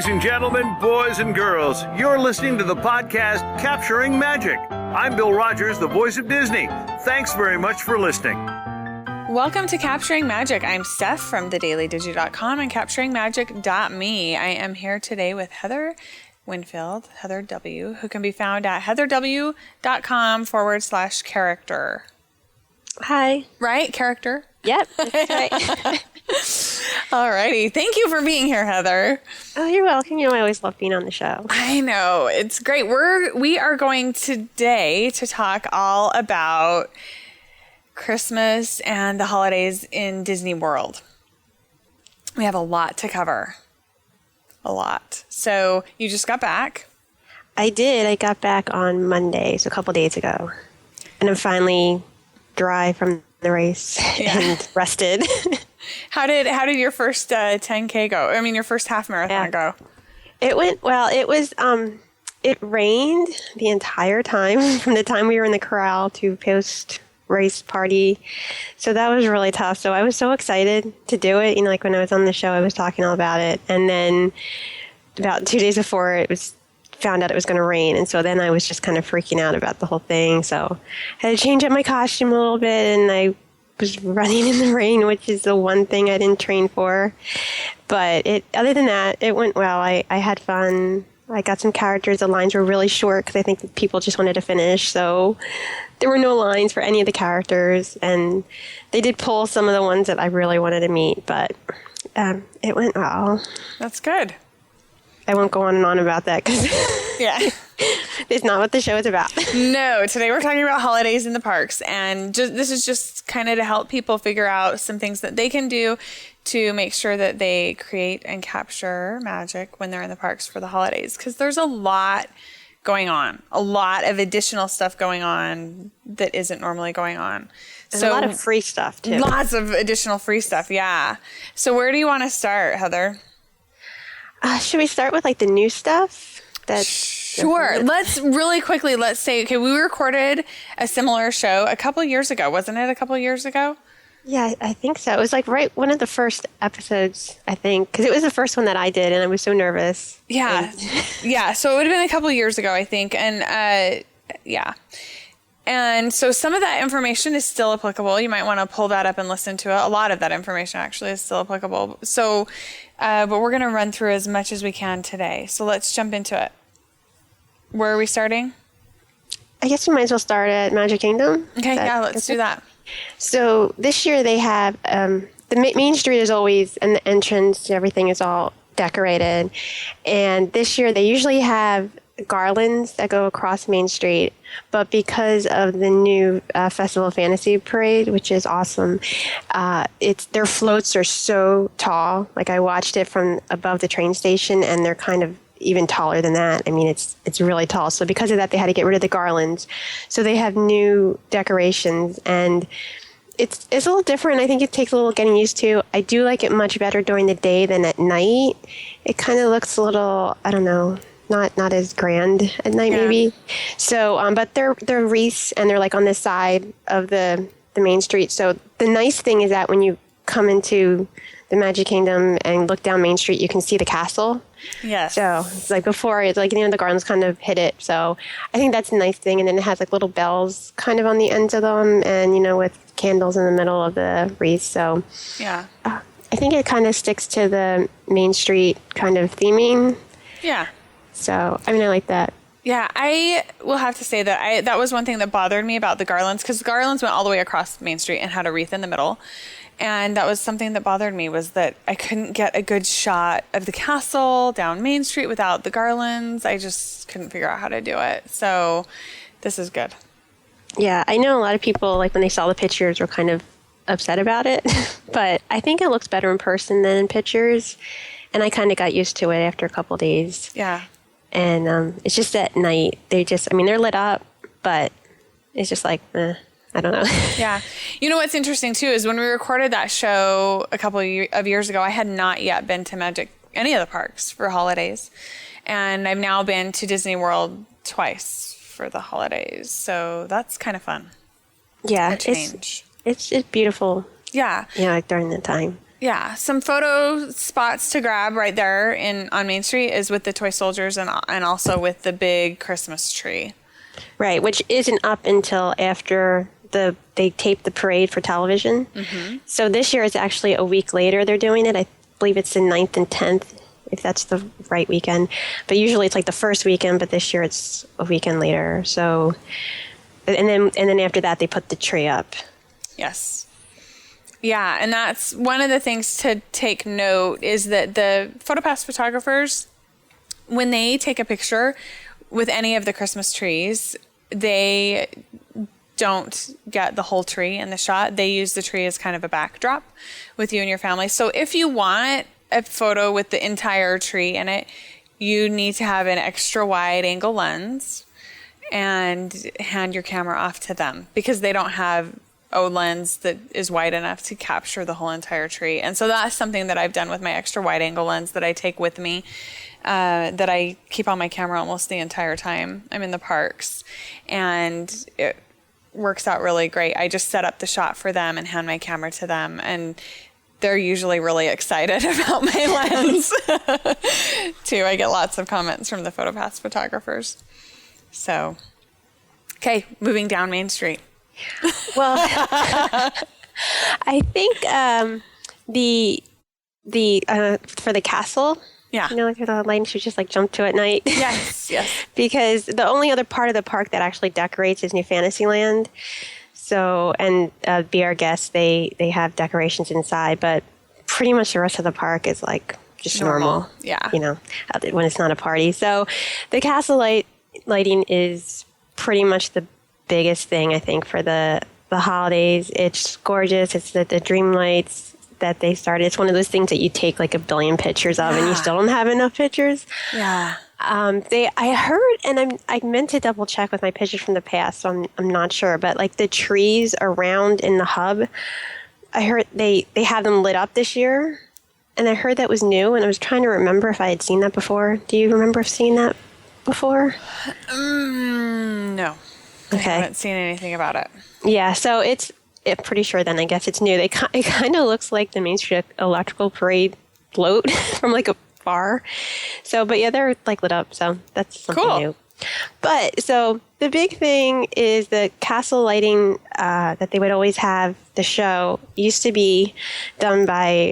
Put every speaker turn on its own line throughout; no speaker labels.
Ladies and gentlemen, boys and girls, you're listening to the podcast Capturing Magic. I'm Bill Rogers, the voice of Disney. Thanks very much for listening.
Welcome to Capturing Magic. I'm Steph from thedailydigi.com and capturingmagic.me. I am here today with Heather Winfield, Heather W., who can be found at heatherw.com/character.
Hi.
Right? Character?
Yep, that's right.
Alrighty. Thank you for being here, Heather.
Oh, you're welcome. You know, I always love being on the show.
I know. It's great. We are going today to talk all about Christmas and the holidays in Disney World. We have a lot to cover. A lot. So you just got back.
I did. I got back on Monday, so a couple days ago. And I'm finally dry from the race and rested.
How did your first 10K go? I mean, your first half marathon go?
It went well. It was it rained the entire time from the time we were in the corral to post race party. So that was really tough. So I was so excited to do it. You know, like when I was on the show, I was talking all about it. And then about 2 days before found out it was going to rain. And so then I was just kind of freaking out about the whole thing. So I had to change up my costume a little bit, and I was running in the rain, which is the one thing I didn't train for. But other than that, it went well. I had fun. I got some characters. The lines were really short because I think people just wanted to finish. So there were no lines for any of the characters. And they did pull some of the ones that I really wanted to meet. But it went well.
That's good.
I won't go on and on about that because it's not what the show is about.
No, today we're talking about holidays in the parks. And this is just kind of to help people figure out some things that they can do to make sure that they create and capture magic when they're in the parks for the holidays. Because there's a lot going on, a lot of additional stuff going on that isn't normally going on.
And a lot of free stuff, too.
Lots of additional free stuff, yeah. So where do you want to start, Heather?
Should we start with like the new stuff?
Sure. Let's say, okay, we recorded a similar show a couple years ago. Wasn't it a couple years ago?
Yeah, I think so. It was like one of the first episodes, I think, because it was the first one that I did, and I was so nervous.
Yeah. Yeah. So it would have been a couple years ago, I think. And yeah. And so some of that information is still applicable. You might want to pull that up and listen to it. A lot of that information actually is still applicable. So, but we're going to run through as much as we can today. So let's jump into it. Where are we starting?
I guess we might as well start at Magic Kingdom.
Okay, let's do that.
So this year they have, the Main Street is always, and the entrance, everything is all decorated. And this year they usually have garlands that go across Main Street, but because of the new Festival of Fantasy parade, which is awesome, their floats are so tall. Like I watched it from above the train station, and they're kind of even taller than that. I mean, it's really tall. So because of that, they had to get rid of the garlands. So they have new decorations, and it's a little different. I think it takes a little getting used to. I do like it much better during the day than at night. It kind of looks a little, I don't know, not as grand at night, maybe. So, but they're wreaths, and they're like on this side of the Main Street. So the nice thing is that when you come into the Magic Kingdom and look down Main Street, you can see the castle.
Yes.
So it's like before, it's like, the gardens kind of hit it. So I think that's a nice thing. And then it has like little bells kind of on the ends of them, and, with candles in the middle of the wreath. So
yeah,
I think it kind of sticks to the Main Street kind of theming.
Yeah.
So, I mean, I like that.
Yeah, I will have to say that that was one thing that bothered me about the garlands, because the garlands went all the way across Main Street and had a wreath in the middle. And that was something that bothered me, was that I couldn't get a good shot of the castle down Main Street without the garlands. I just couldn't figure out how to do it. So this is good.
Yeah, I know a lot of people, like when they saw the pictures, were kind of upset about it. But I think it looks better in person than in pictures. And I kind of got used to it after a couple days.
Yeah.
And it's just at night, they're lit up, but it's just like, I don't know.
Yeah. You know what's interesting, too, is when we recorded that show a couple of years ago, I had not yet been to any of the parks for holidays. And I've now been to Disney World twice for the holidays. So that's kind of fun.
Yeah.
A change.
It's beautiful.
Yeah.
Yeah, like during the time.
Yeah, some photo spots to grab right there on Main Street is with the toy soldiers and also with the big Christmas tree.
Right, which isn't up until after they tape the parade for television. Mm-hmm. So this year it's actually a week later they're doing it. I believe it's the 9th and 10th, if that's the right weekend. But usually it's like the first weekend, but this year it's a weekend later. So, and then after that they put the tree up.
Yes. Yeah, and that's one of the things to take note is that the PhotoPass photographers, when they take a picture with any of the Christmas trees, they don't get the whole tree in the shot. They use the tree as kind of a backdrop with you and your family. So if you want a photo with the entire tree in it, you need to have an extra wide angle lens and hand your camera off to them because they don't have a lens that is wide enough to capture the whole entire tree. And so that's something that I've done with my extra wide angle lens that I take with me, that I keep on my camera almost the entire time I'm in the parks. And it works out really great. I just set up the shot for them and hand my camera to them. And they're usually really excited about my lens too. I get lots of comments from the PhotoPass photographers. So, okay, moving down Main Street.
Well, I think for the castle,
yeah,
like the lighting should just like jump to at night.
Yes.
Because the only other part of the park that actually decorates is New Fantasyland. So, and Be Our Guest, they have decorations inside, but pretty much the rest of the park is like just normal.
Yeah,
when it's not a party. So, the castle lighting is pretty much the biggest thing I think for the holidays. It's gorgeous. It's the dream lights that they started. It's one of those things that you take like a billion pictures of and you still don't have enough pictures.
Yeah.
I heard, and I meant to double check with my pictures from the past, so I'm not sure, but like the trees around in the hub, I heard they have them lit up this year, and I heard that was new, and I was trying to remember if I had seen that before. Do you remember seeing that before?
No.
Okay.
I haven't seen anything about it.
Yeah, so I'm pretty sure then I guess it's new. It kind of looks like the Main Street Electrical Parade float from like a bar. So, but yeah, they're like lit up, so that's something new. But so the big thing is the castle lighting that they would always have. The show used to be done by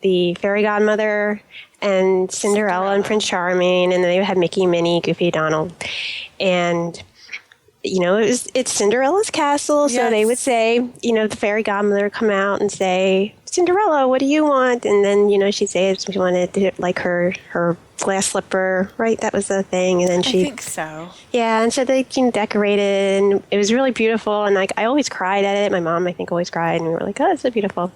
the fairy godmother and Cinderella and Prince Charming, and then they would have Mickey, Minnie, Goofy, Donald, and it's Cinderella's castle. So
yes.
They would say, the fairy godmother would come out and say, Cinderella, what do you want? And then, she'd say she wanted to, like her glass slipper, right? That was the thing. And then
I think so.
Yeah. And so they decorated, and it was really beautiful. And like, I always cried at it. My mom, I think, always cried. And we were like, oh, it's so beautiful.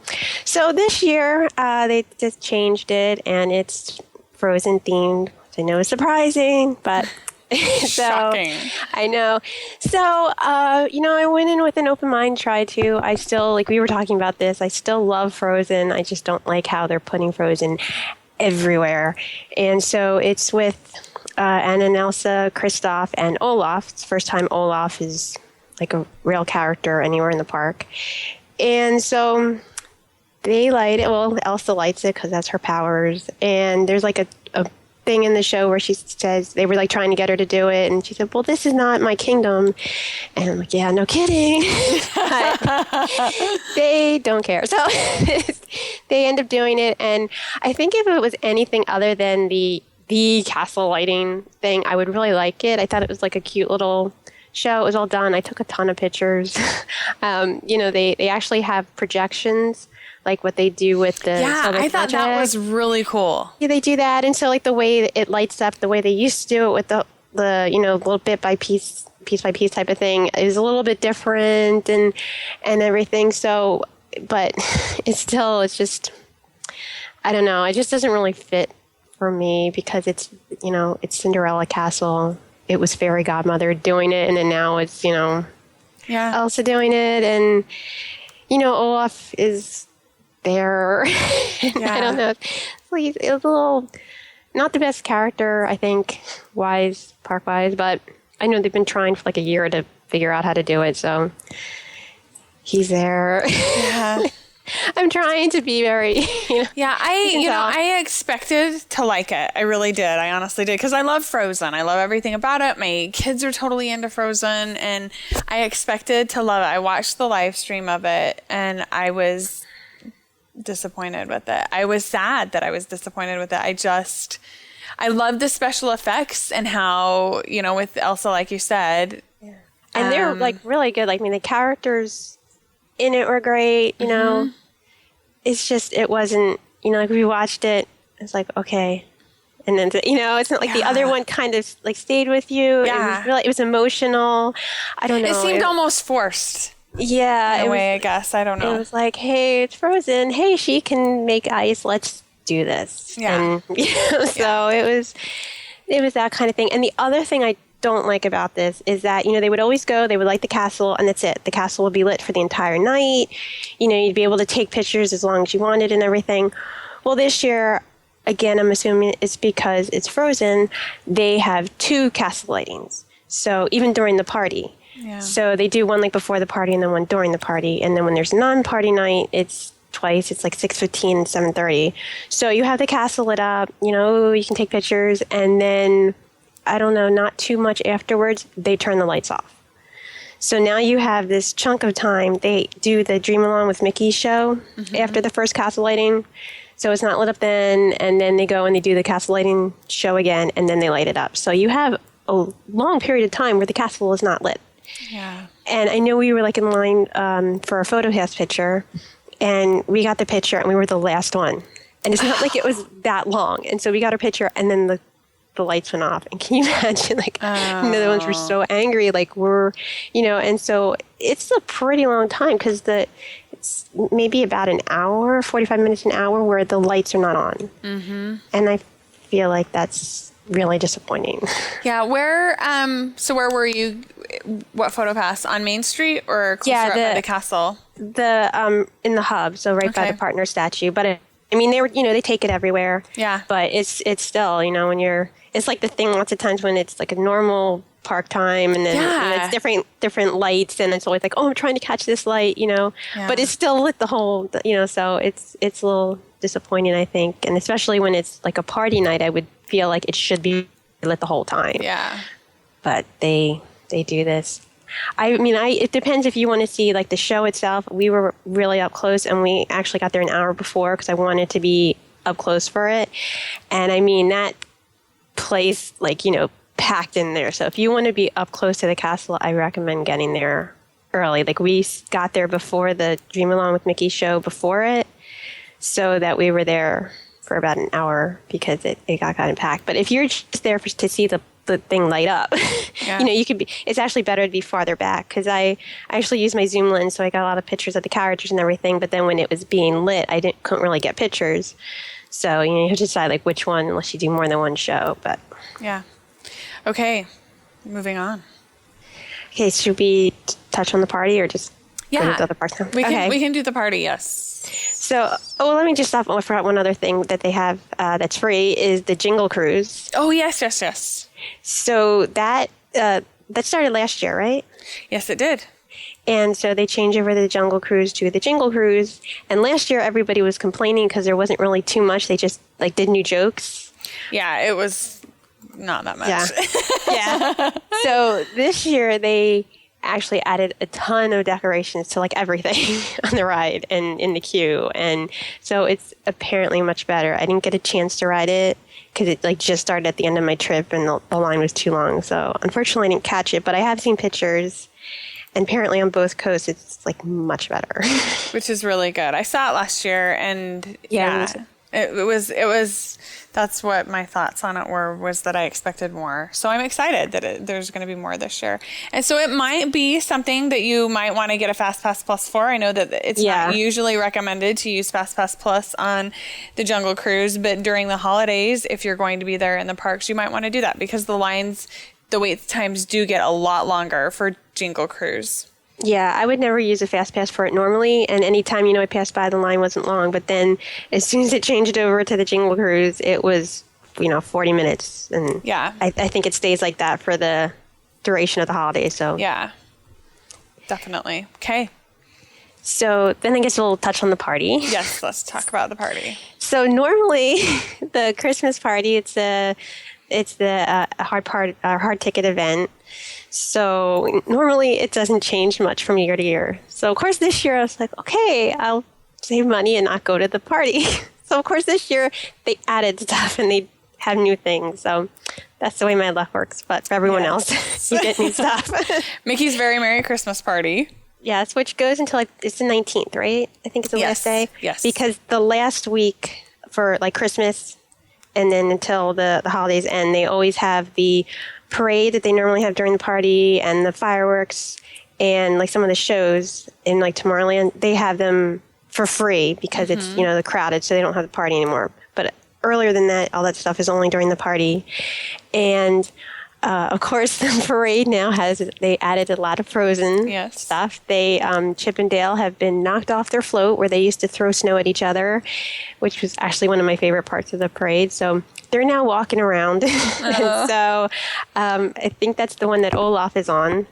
So this year, they just changed it, and it's Frozen themed, which I know is surprising, but...
Shocking.
I know. So, I went in with an open mind, tried to. I still, like we were talking about this, I still love Frozen. I just don't like how they're putting Frozen everywhere. And so it's with Anna and Elsa, Kristoff, and Olaf. It's the first time Olaf is like a real character anywhere in the park. And so they light it. Well, Elsa lights it because that's her powers. And there's like a thing in the show where she says they were like trying to get her to do it, and she said, well, this is not my kingdom. And I'm like, yeah, no kidding. But they don't care, so they end up doing it. And I think if it was anything other than the castle lighting thing, I would really like it. I thought it was like a cute little show. It was all done. I took a ton of pictures. They actually have projections, like what they do with the solar
I thought
project.
that was really cool.
Yeah, they do that. And so like the way it lights up, the way they used to do it with the little bit by piece by piece type of thing is a little bit different and everything. So, but it's just, I don't know. It just doesn't really fit for me because it's Cinderella Castle. It was fairy godmother doing it. And then now it's, Elsa doing it. And, Olaf is there. I don't know. He's a little, not the best character, I think, park-wise, but I know they've been trying for like a year to figure out how to do it, so he's there.
Yeah.
I'm trying to be very,
Yeah, I expected to like it. I really did. I honestly did, because I love Frozen. I love everything about it. My kids are totally into Frozen, and I expected to love it. I watched the live stream of it, and I was disappointed with it. I was sad that I was disappointed with it. I love the special effects and how, with Elsa, like you said.
Yeah. And they're like really good. Like, I mean, the characters in it were great, It's just, it wasn't, like we watched it, it's like, okay. And then, it's not like the other one kind of like stayed with you.
Yeah.
It was emotional. I don't know.
It seemed almost forced.
Yeah.
In a way, I guess. I don't know.
It was like, hey, it's Frozen. Hey, she can make ice. Let's do this.
Yeah.
And, so it was that kind of thing. And the other thing I don't like about this is that, they would always go, they would light the castle, and that's it. The castle would be lit for the entire night. You'd be able to take pictures as long as you wanted and everything. Well, this year, again, I'm assuming it's because it's Frozen, they have 2 castle lightings. So even during the party.
Yeah.
So they do one like before the party and then one during the party. And then when there's non-party night, it's twice. It's like 6:15 and 7:30. So you have the castle lit up, you can take pictures, and then I don't know, not too much afterwards, they turn the lights off. So now you have this chunk of time. They do the Dream Along with Mickey show after the first castle lighting. So it's not lit up then, and then they go and they do the castle lighting show again, and then they light it up. So you have a long period of time where the castle is not lit.
Yeah.
And I know we were like in line for a photo pass picture, and we got the picture, and we were the last one. And it's not like it was that long. And so we got our picture, and then the lights went off. And can you imagine, like, the other ones were so angry, like and so it's a pretty long time, because it's maybe about an hour, 45 minutes, an hour where the lights are not on. Mm-hmm. And I feel like that's really disappointing.
Yeah. So where were you? What photo pass? On Main Street or closer up by the castle? In the hub. So right by the partner statue. But they take it everywhere. Yeah.
But it's still, when it's like the thing lots of times when it's like a normal park time, and then it's different lights, and it's always like, oh, I'm trying to catch this light, but it's still lit the whole, so it's a little disappointing, I think. And especially when it's like a party night, I would feel like it should be lit the whole time.
Yeah.
But they do this. It depends if you want to see like the show itself. We were really up close, and we actually got there an hour before because I wanted to be up close for it. And that place, like, packed in there. So if you want to be up close to the castle, I recommend getting there early. Like, we got there before the Dream Along with Mickey show before it, so that we were there for about an hour because it got kind of packed. But if you're just there to see the thing light up, you could be, it's actually better to be farther back, because I actually used my zoom lens, so I got a lot of pictures of the characters and everything, but then when it was being lit, I couldn't really get pictures. So, you have to decide like which one, unless you do more than one show. But
yeah. Okay. Moving on.
Okay, should we touch on the party or just go to the other parts now?
We can do the party, yes.
So, let me just stop. I forgot one other thing that they have that's free is the Jingle Cruise.
Oh, yes.
So that started last year, right?
Yes, it did.
And so they changed over the Jungle Cruise to the Jingle Cruise. And last year everybody was complaining because there wasn't really too much. They just like did new jokes.
Yeah, it was not that much.
Yeah. So this year they actually added a ton of decorations to like everything on the ride and in the queue. And so it's apparently much better. I didn't get a chance to ride it because it like just started at the end of my trip and the line was too long. So unfortunately I didn't catch it, but I have seen pictures. And apparently on both coasts, it's like much better.
Which is really good. I saw it last year, and it was. That's what my thoughts on it was that I expected more. So I'm excited that there's going to be more this year. And so it might be something that you might want to get a FastPass Plus for. I know that it's not usually recommended to use FastPass Plus on the Jungle Cruise, but during the holidays, if you're going to be there in the parks, you might want to do that because the wait times do get a lot longer for Jingle Cruise.
Yeah, I would never use a fast pass for it normally, and anytime I passed by, the line wasn't long. But then, as soon as it changed over to the Jingle Cruise, it was 40 minutes, and I think it stays like that for the duration of the holiday. So
yeah, definitely. Okay,
So then I guess we'll touch on the party.
Yes, let's talk about the party.
So normally the Christmas party, it's the hard ticket event. So normally it doesn't change much from year to year. So of course this year I was like, okay, I'll save money and not go to the party. So of course this year they added stuff and they have new things. So that's the way my luck works. But for everyone else, you get new stuff.
Mickey's Very Merry Christmas Party.
Yes, which goes until it's the 19th, right? I think it's the last day.
Yes.
Because the last week for like Christmas and then until the holidays end, they always have the parade that they normally have during the party and the fireworks and like some of the shows in like Tomorrowland. They have them for free because it's, the crowded, so they don't have the party anymore. But earlier than that, all that stuff is only during the party. And of course, the parade now they added a lot of Frozen stuff. They, Chip and Dale have been knocked off their float where they used to throw snow at each other, which was actually one of my favorite parts of the parade. So they're now walking around. And so I think that's the one that Olaf is on.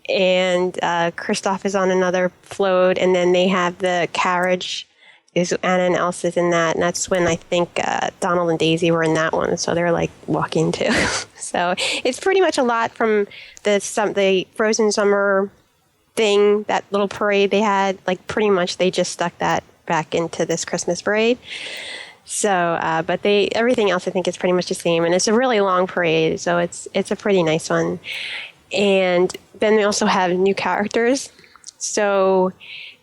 And Kristoff is on another float. And then they have the carriage. Is Anna and Elsa's in that, and that's when I think Donald and Daisy were in that one, so they're like walking too. So it's pretty much a lot from the Frozen Summer thing, that little parade they had. Like pretty much they just stuck that back into this Christmas parade. So, but everything else I think is pretty much the same, and it's a really long parade, so it's a pretty nice one. And then they also have new characters, so.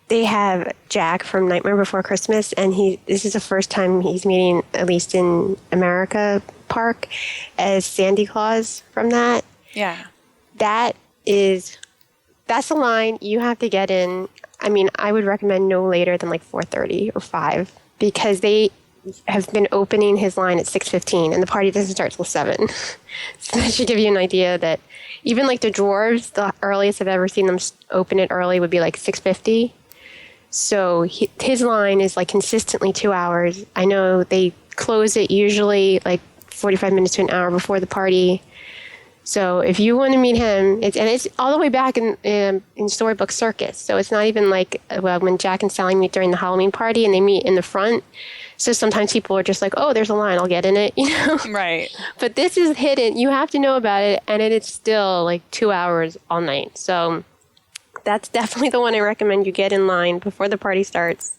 They have Jack from Nightmare Before Christmas, and this is the first time he's meeting, at least in America Park, as Sandy Claus from that.
Yeah.
That's a line you have to get in. I mean, I would recommend no later than like 4:30 or 5 because they have been opening his line at 6:15 and the party doesn't start till 7. So that should give you an idea that even like the dwarves, the earliest I've ever seen them open it early would be like 6:50. So his line is like consistently 2 hours. I know they close it usually like 45 minutes to an hour before the party. So if you want to meet him, it's all the way back in Storybook Circus. So it's not even like when Jack and Sally meet during the Halloween party and they meet in the front. So sometimes people are just like, oh, there's a line, I'll get in it,
Right.
But this is hidden. You have to know about it, and it is still like 2 hours all night. So that's definitely the one I recommend you get in line before the party starts,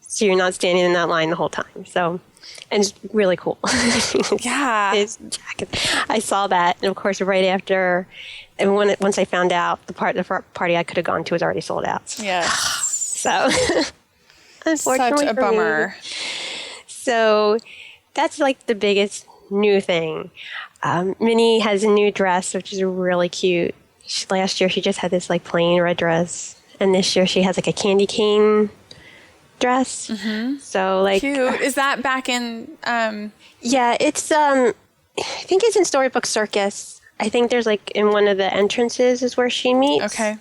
so you're not standing in that line the whole time. So, and it's really cool.
Yeah.
I saw that, and of course, right after, and once I found out the party I could have gone to was already sold out.
Yes.
So, unfortunately,
such a bummer.
So, that's like the biggest new thing. Minnie has a new dress, which is really cute. Last year she just had this like plain red dress, and this year she has like a candy cane dress. Mm-hmm. So like
cute. Is that back in?
Yeah, it's I think it's in Storybook Circus. I think there's like in one of the entrances is where she meets.
Okay.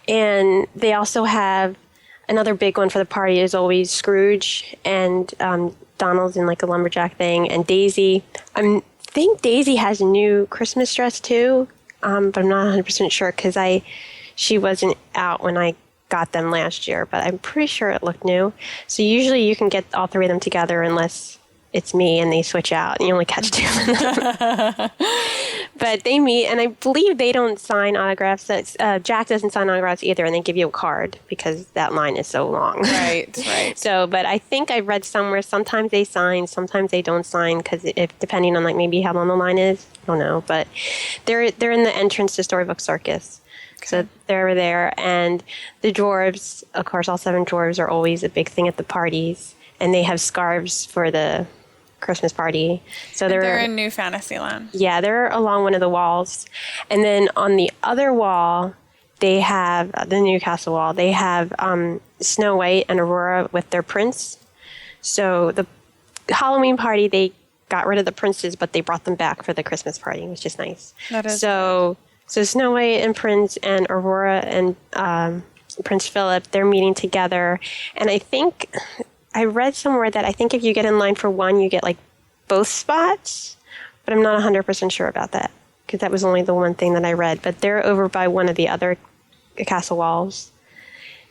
And they also have another big one for the party is always Scrooge and Donald's in like a lumberjack thing, and Daisy. I think Daisy has a new Christmas dress too. But I'm not 100% sure because she wasn't out when I got them last year, but I'm pretty sure it looked new. So usually you can get all three of them together unless it's me and they switch out and you only catch 2 of them. But they meet, and I believe they don't sign autographs. Jack doesn't sign autographs either, and they give you a card because that line is so long.
Right.
So, but I think I read somewhere sometimes they sign, sometimes they don't sign because depending on like maybe how long the line is, I don't know. But they're in the entrance to Storybook Circus. Okay. So they're there, and the dwarves, of course, all 7 dwarves are always a big thing at the parties, and they have scarves for the Christmas party. So they're
in New Fantasyland.
Yeah, they're along one of the walls. And then on the other wall, they have the Newcastle wall. They have Snow White and Aurora with their prince. So the Halloween party, they got rid of the princes, but they brought them back for the Christmas party, which is nice.
That is
so Snow White and Prince and Aurora and Prince Philip, they're meeting together. And I think I read somewhere that I think if you get in line for one, you get like both spots, but I'm not 100% sure about that because that was only the one thing that I read. But they're over by one of the other castle walls.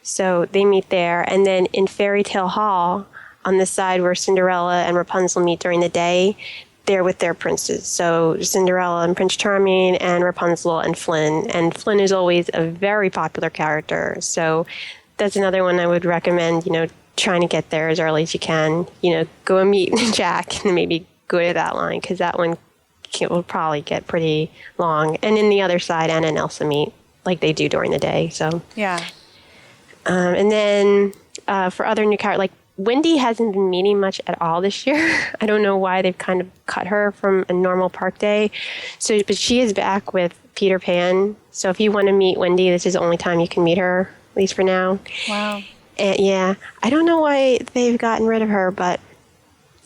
So they meet there. And then in Fairy Tale Hall, on the side where Cinderella and Rapunzel meet during the day, they're with their princes. So Cinderella and Prince Charming and Rapunzel and Flynn. And Flynn is always a very popular character. So that's another one I would recommend, trying to get there as early as you can. Go and meet Jack and maybe go to that line, because that one will probably get pretty long. And in the other side, Anna and Elsa meet like they do during the day. So
Yeah.
And then for other new characters, like Wendy hasn't been meeting much at all this year. I don't know why they've kind of cut her from a normal park day. So, but she is back with Peter Pan. So if you want to meet Wendy, this is the only time you can meet her, at least for now.
Wow.
And yeah, I don't know why they've gotten rid of her, but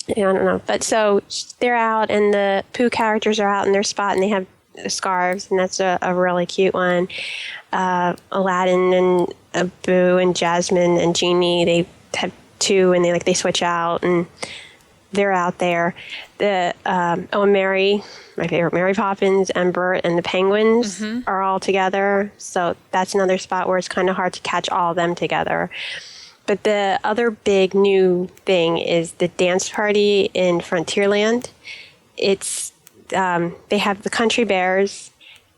I don't know. But so they're out, and the Pooh characters are out in their spot, and they have scarves, and that's a really cute one. Aladdin and Boo and Jasmine and Genie, they have two, and they switch out, and they're out there. And Mary, my favorite, Mary Poppins and Bert and the Penguins are all together. So that's another spot where it's kind of hard to catch all of them together. But the other big new thing is the dance party in Frontierland. It's they have the Country Bears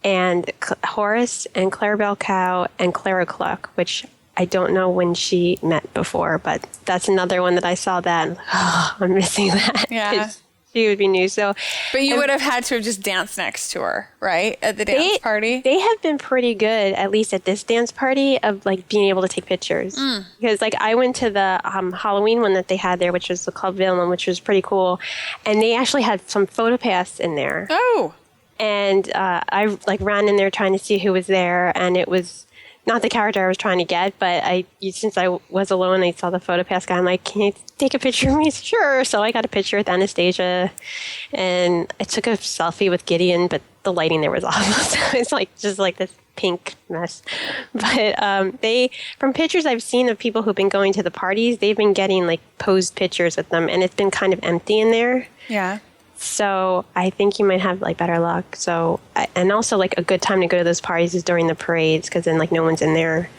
and Horace and Clarabelle Cow and Clara Cluck, which I don't know when she met before, but that's another one that I saw that. And, I'm missing that.
Yeah.
She would be new. So,
But you would have had to have just danced next to her, right? At the dance party?
They have been pretty good, at least at this dance party, of being able to take pictures. Because I went to the Halloween one that they had there, which was the Clubville one, which was pretty cool. And they actually had some photo paths in there.
Oh.
And I ran in there trying to see who was there, and it was not the character I was trying to get, but since I was alone, I saw the photo pass guy. I'm like, can you take a picture of me? Sure. So I got a picture with Anastasia, and I took a selfie with Gideon, but the lighting there was awful. So it's just this pink mess. But from pictures I've seen of people who've been going to the parties, they've been getting posed pictures with them, and it's been kind of empty in there.
Yeah.
So I think you might have better luck. So, and also a good time to go to those parties is during the parades, because then no one's in there.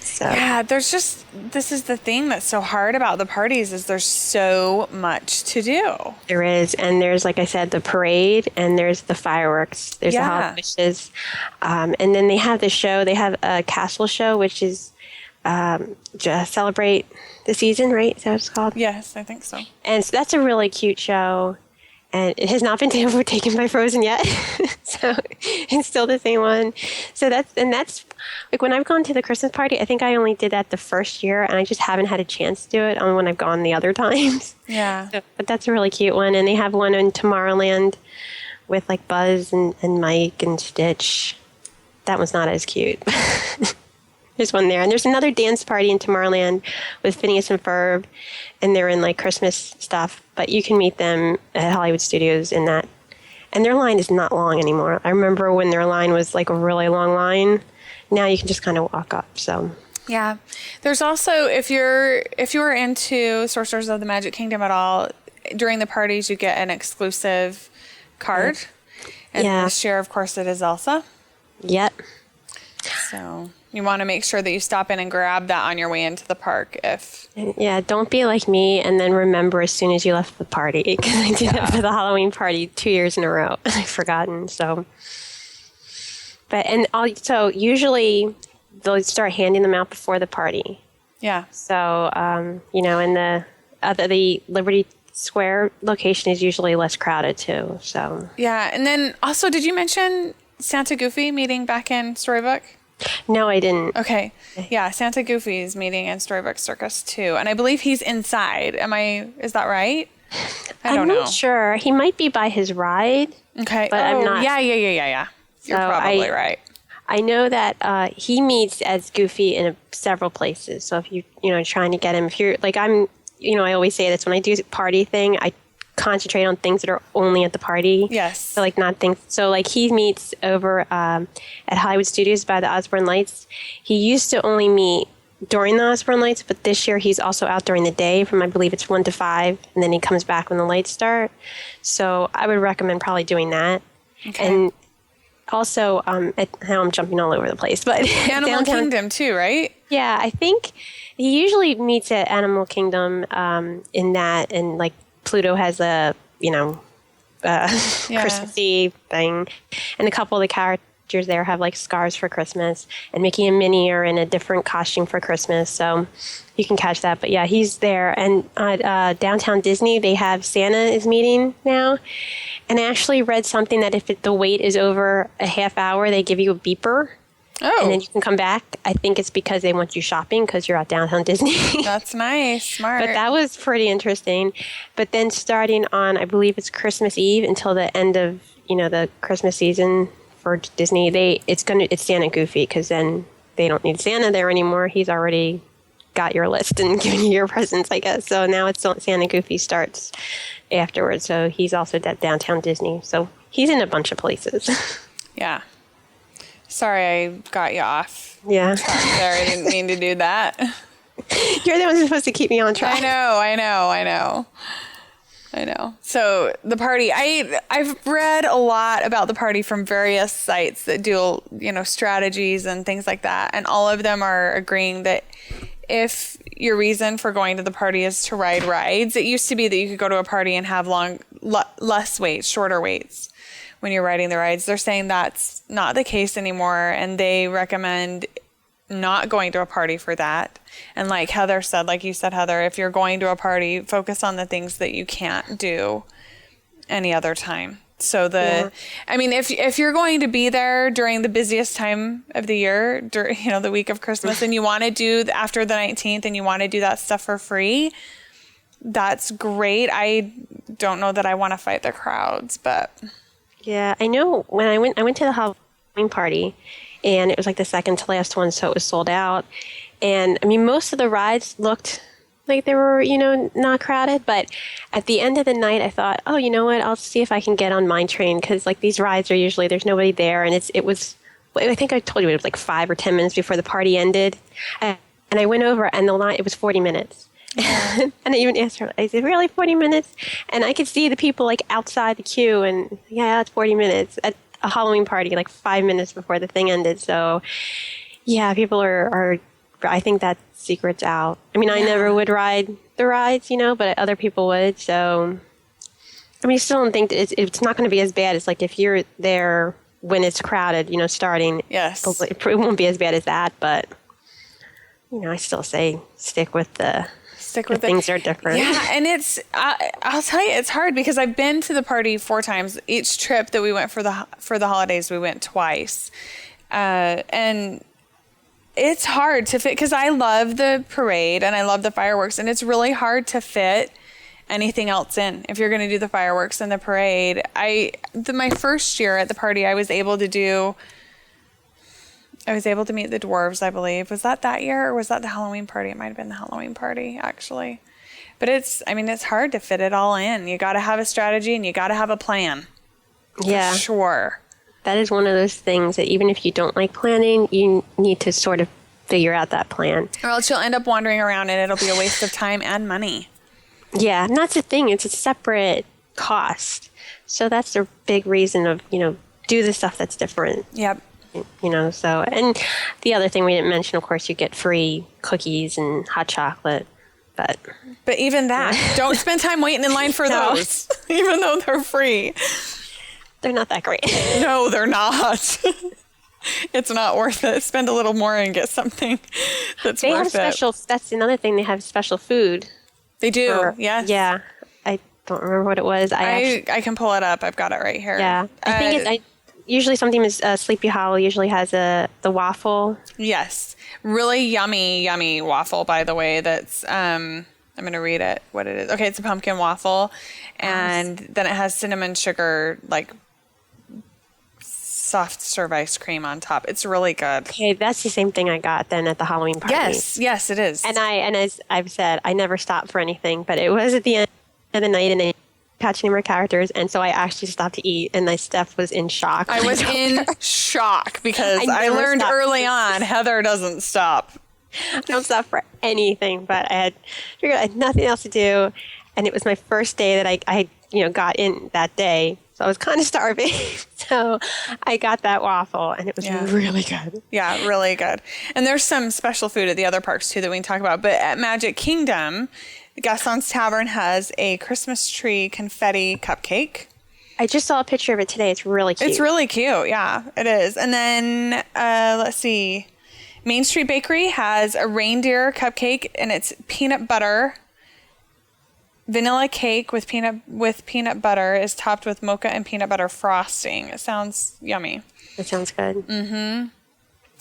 So
Yeah, this is the thing that's so hard about the parties, is there's so much to do.
there is, and there's, like I said, the parade, and there's the fireworks. There's the
Yeah.
Holiday Wishes, and then they have the show. They have a castle show, which is just celebrate the season, right? Is that what it's called?
Yes, I think so.
And so that's a really cute show, and it has not been overtaken by Frozen yet. So it's still the same one. So that's when I've gone to the Christmas party, I think I only did that the first year, and I just haven't had a chance to do it on when I've gone the other times.
Yeah.
So, but that's a really cute one. And they have one in Tomorrowland with Buzz and Mike and Stitch. That one's not as cute. There's one there. And there's another dance party in Tomorrowland with Phineas and Ferb, and they're in Christmas stuff. But you can meet them at Hollywood Studios in that. And their line is not long anymore. I remember when their line was a really long line. Now you can just kind of walk up. So
Yeah. There's also, if you're into Sorcerers of the Magic Kingdom at all, during the parties you get an exclusive card. And this year, of course, it is Elsa.
Yep.
So you want to make sure that you stop in and grab that on your way into the park.
Yeah, don't be like me and then remember as soon as you left the party, because I did that for the Halloween party 2 years in a row. I've forgotten. So, so usually they'll start handing them out before the party.
Yeah.
So, and the Liberty Square location is usually less crowded too. So
Yeah. And then also, did you mention Santa Goofy meeting back in Storybook?
no, I didn't.
Okay. Yeah, Santa Goofy is meeting in Storybook Circus too. And I believe he's inside. Is that right?
I'm not sure. He might be by his ride.
Okay.
But I'm not.
Yeah. You're
So
probably right.
I know that he meets as Goofy in several places. So if you're trying to get him, if you're I always say this when I do party thing, I concentrate on things that are only at the party.
Yes.
So not things. So he meets over at Hollywood Studios by the Osborne Lights. He used to only meet during the Osborne Lights, but this year he's also out during the day from, I believe it's 1 to 5, and then he comes back when the lights start. So I would recommend probably doing that.
Okay.
And also, now I'm jumping all over the place, but
Animal Kingdom too, right?
Yeah, I think he usually meets at Animal Kingdom in that, and like Pluto has a, Christmassy thing, and a couple of the characters there have like scarves for Christmas, and Mickey and Minnie are in a different costume for Christmas, so you can catch that. But yeah, he's there. And at Downtown Disney, they have Santa is meeting now, and I actually read something that if the wait is over a half hour, they give you a beeper.
Oh.
And then you can come back. I think it's because they want you shopping because you're at Downtown Disney.
That's nice. Smart.
But that was pretty interesting. But then starting on, I believe it's Christmas Eve until the end of, the Christmas season for Disney, it's Santa Goofy, because then they don't need Santa there anymore. He's already got your list and given you your presents, I guess. So now it's Santa Goofy starts afterwards. So he's also at Downtown Disney. So he's in a bunch of places.
Yeah. Sorry, I got you off.
Yeah.
There, I didn't mean to do that.
You're the one who's supposed to keep me on track.
I know. So the party, I've read a lot about the party from various sites that do, strategies and things like that. And all of them are agreeing that if your reason for going to the party is to ride rides, it used to be that you could go to a party and have less waits, shorter waits when you're riding the rides. They're saying that's not the case anymore, and they recommend not going to a party for that. And like Heather said, like you said, Heather, if you're going to a party, focus on the things that you can't do any other time. So I mean, if you're going to be there during the busiest time of the year, the week of Christmas, and you want to do after the 19th and you want to do that stuff for free, that's great. I don't know that I want to fight the crowds, but
yeah, I know when I went to the Halloween party, and it was like the second to last one, so it was sold out. And I mean, most of the rides looked like they were, not crowded. But at the end of the night, I thought, oh, you know what? I'll see if I can get on Mine Train, because like these rides are usually there's nobody there, and it was. I think I told you it was like 5 or 10 minutes before the party ended, and I went over, and the line it was 40 minutes. And I even asked her, is it really 40 minutes? And I could see the people like outside the queue, and yeah, it's 40 minutes at a Halloween party, like 5 minutes before the thing ended. So yeah, people are I think that secret's out. I mean, I never would ride the rides, but other people would. So I mean, I still don't think it's not going to be as bad as like if you're there when it's crowded, starting.
Yes.
It won't be as bad as that, but I still say stick with things are different.
Yeah, and I'll tell you, it's hard because I've been to the party 4 times. Each trip that we went for the holidays, we went twice, and it's hard to fit because I love the parade and I love the fireworks, and it's really hard to fit anything else in if you're going to do the fireworks and the parade. My first year at the party, I was able to meet the dwarves, I believe. Was that year, or was that the Halloween party? It might have been the Halloween party, actually. But it's hard to fit it all in. You got to have a strategy and you got to have a plan.
Yeah.
For sure.
That is one of those things that even if you don't like planning, you need to sort of figure out that plan.
Or else you'll end up wandering around and it'll be a waste of time and money.
Yeah, and that's the thing. It's a separate cost. So that's the big reason of, do the stuff that's different.
Yep.
So, and the other thing we didn't mention, of course, you get free cookies and hot chocolate, but
even that, don't spend time waiting in line for those, even though they're free.
They're not that great.
No, they're not. It's not worth it. Spend a little more and get something that's
they
worth
have special,
it.
That's another thing. They have special food.
They do, yes.
Yeah. I don't remember what it was.
I can pull it up. I've got it right here.
Yeah. I think usually something is Sleepy Hollow usually has the waffle.
Yes. Really yummy waffle, by the way. That's, I'm going to read it, what it is. Okay, it's a pumpkin waffle. And then it has cinnamon sugar, like soft serve ice cream on top. It's really good.
Okay, that's the same thing I got then at the Halloween party.
Yes, it is.
And as I've said, I never stopped for anything, but it was at the end of the night and they catch any more characters, and so I actually stopped to eat, and Steph was in shock.
I was in shock because I learned early on Heather doesn't stop.
I don't stop for anything, but I had nothing else to do, and it was my first day that I got in that day, So I was kind of starving. So I got that waffle, and it was really good.
Yeah, really good. And there's some special food at the other parks, too, that we can talk about. But at Magic Kingdom, Gaston's Tavern has a Christmas tree confetti cupcake.
I just saw a picture of it today. It's really cute.
It's really cute. Yeah, it is. And then, let's see. Main Street Bakery has a reindeer cupcake, and it's peanut butter. Vanilla cake with peanut butter is topped with mocha and peanut butter frosting. It sounds yummy.
It sounds good.
Mm-hmm.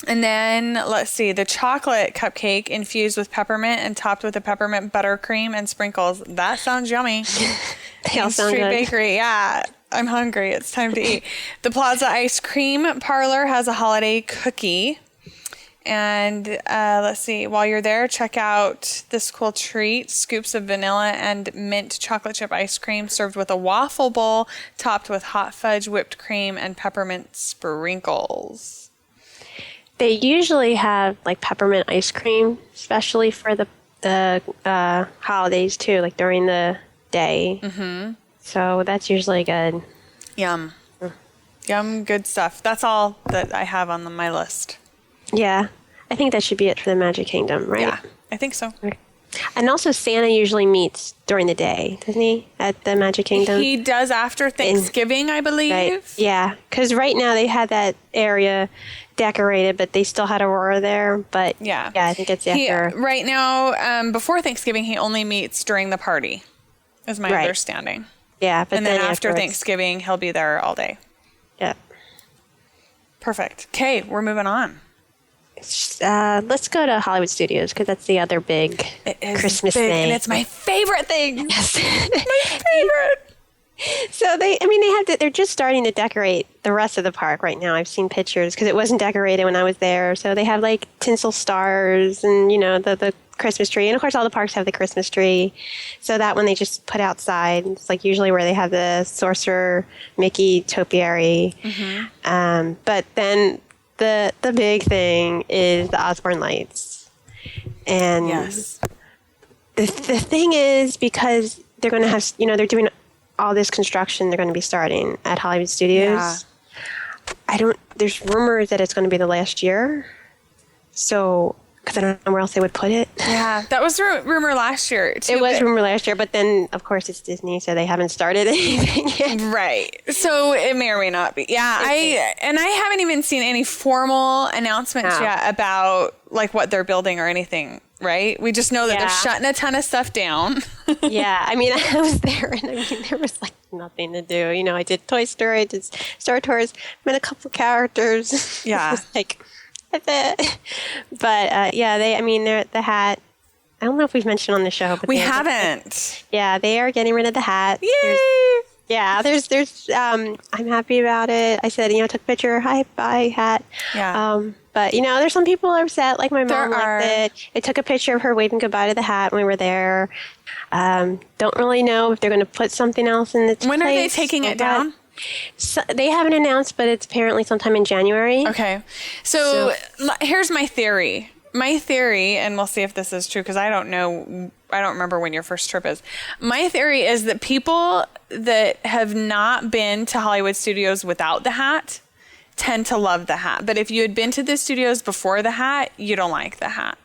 And then, let's see, the chocolate cupcake infused with peppermint and topped with a peppermint buttercream and sprinkles. That sounds yummy.
They all sound
Street
good.
Bakery, yeah. I'm hungry. It's time to eat. The Plaza Ice Cream Parlor has a holiday cookie. And let's see, while you're there, check out this cool treat, scoops of vanilla and mint chocolate chip ice cream served with a waffle bowl topped with hot fudge, whipped cream, and peppermint sprinkles.
They usually have like peppermint ice cream, especially for the holidays too, like during the day. Mm-hmm. So that's usually good.
Yum. Yum, good stuff. That's all that I have on my list.
Yeah, I think that should be it for the Magic Kingdom, right?
Yeah, I think so.
And also Santa usually meets during the day, doesn't he, at the Magic Kingdom?
He does after Thanksgiving, I believe.
Right. Yeah, because right now they had that area decorated, but they still had Aurora there. But yeah, I think it's after.
Right now, before Thanksgiving, he only meets during the party, is my understanding.
Yeah, but
and then after Thanksgiving, he'll be there all day.
Yeah.
Perfect. Okay, we're moving on.
Let's go to Hollywood Studios because that's the other big Christmas thing,
and it's my favorite thing.
Yes,
my favorite.
So they're just starting to decorate the rest of the park right now. I've seen pictures because it wasn't decorated when I was there. So they have like tinsel stars and the Christmas tree, and of course all the parks have the Christmas tree. So that one they just put outside. It's like usually where they have the Sorcerer, Mickey, Topiary. Mm-hmm. But then the big thing is the Osborne Lights. And
yes,
the thing is, because they're going to have, they're doing all this construction, they're going to be starting at Hollywood Studios. Yeah. There's rumors that it's going to be the last year. So, because I don't know where else they would put it.
Yeah, that was rumor last year too.
It was rumor last year, but then of course it's Disney, so they haven't started anything yet.
Right. So it may or may not be. Yeah, I haven't even seen any formal announcements yet about like what they're building or anything. Right? We just know that they're shutting a ton of stuff down.
Yeah, I mean, I was there, and there was like nothing to do. I did Toy Story, I did Star Tours, met a couple characters.
Yeah,
it was like. But they're the hat. I don't know if we've mentioned on the show, but
we haven't.
Yeah, they are getting rid of the hat.
Yay!
There's I'm happy about it. I said, took a picture. Hi, bye, hat.
Yeah.
But there's some people are upset. Like my mom liked it. I took a picture of her waving goodbye to the hat when we were there. Don't really know if they're going to put something else in its place.
When are they taking it down?
So they haven't announced, but it's apparently sometime in January.
Okay. So here's my theory. My theory, and we'll see if this is true because I don't know. I don't remember when your first trip is. My theory is that people that have not been to Hollywood Studios without the hat tend to love the hat. But if you had been to the studios before the hat, you don't like the hat.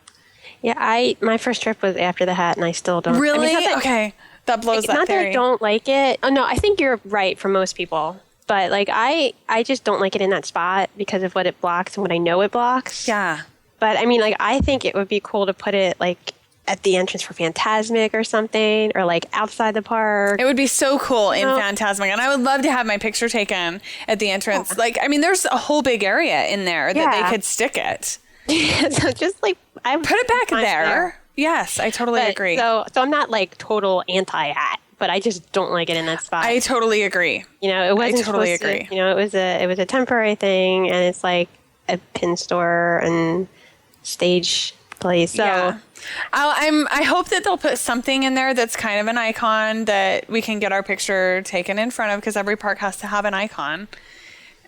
Yeah, my first trip was after the hat, and I still don't.
Really? Okay. That blows that
not
theory.
That I don't like it. Oh, no, I think you're right for most people. But, like, I just don't like it in that spot because of what it blocks and what I know it blocks.
Yeah.
But, I mean, like, I think it would be cool to put it, like, at the entrance for Fantasmic or something, or, like, outside the park.
It would be so cool in Fantasmic. And I would love to have my picture taken at the entrance. Like, I mean, there's a whole big area in there that they could stick it.
So just, like, I
put it back there. Yes, I totally agree.
So I'm not like total anti-hat, but I just don't like it in that spot.
I totally agree.
It wasn't. I totally agree. It was a temporary thing, and it's like a pin store and stage place. So
yeah. I hope that they'll put something in there that's kind of an icon that we can get our picture taken in front of, because every park has to have an icon.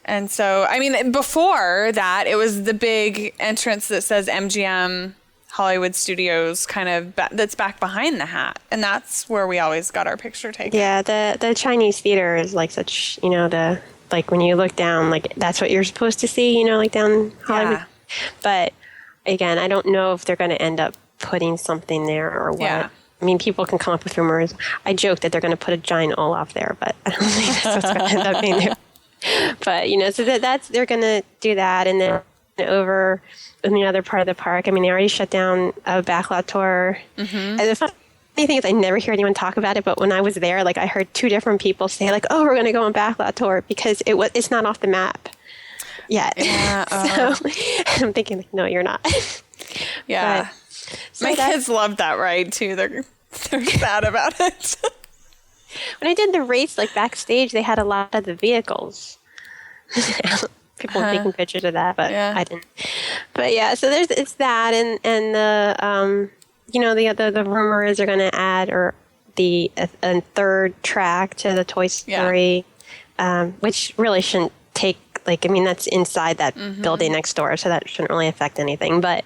And so, I mean, before that, it was the big entrance that says MGM Hollywood Studios kind of that's back behind the hat, and that's where we always got our picture taken.
Yeah, the Chinese theater is like such, like when you look down, like that's what you're supposed to see, like down Hollywood.
Yeah.
But again, I don't know if they're going to end up putting something there or what.
Yeah.
I mean, people can come up with rumors. I joke that they're going to put a giant Olaf there, but I don't think that's what's going to end up being there. But, so they're going to do that. And then over in the other part of the park, I mean, they already shut down a backlot tour. Mm-hmm. And the funny thing is I never hear anyone talk about it, but when I was there, like I heard two different people say like, oh, we're going to go on backlot tour because it's not off the map yet. Yeah, so I'm thinking, like, no, you're not.
Yeah. So my kids loved that ride too. They're sad about it.
When I did the race, like backstage, they had a lot of the vehicles. People were taking pictures of that, but I didn't. But yeah, so it's that, and the the rumor is they're going to add a third track to the Toy Story, which really shouldn't take. Like, I mean, that's inside that building next door, so that shouldn't really affect anything. But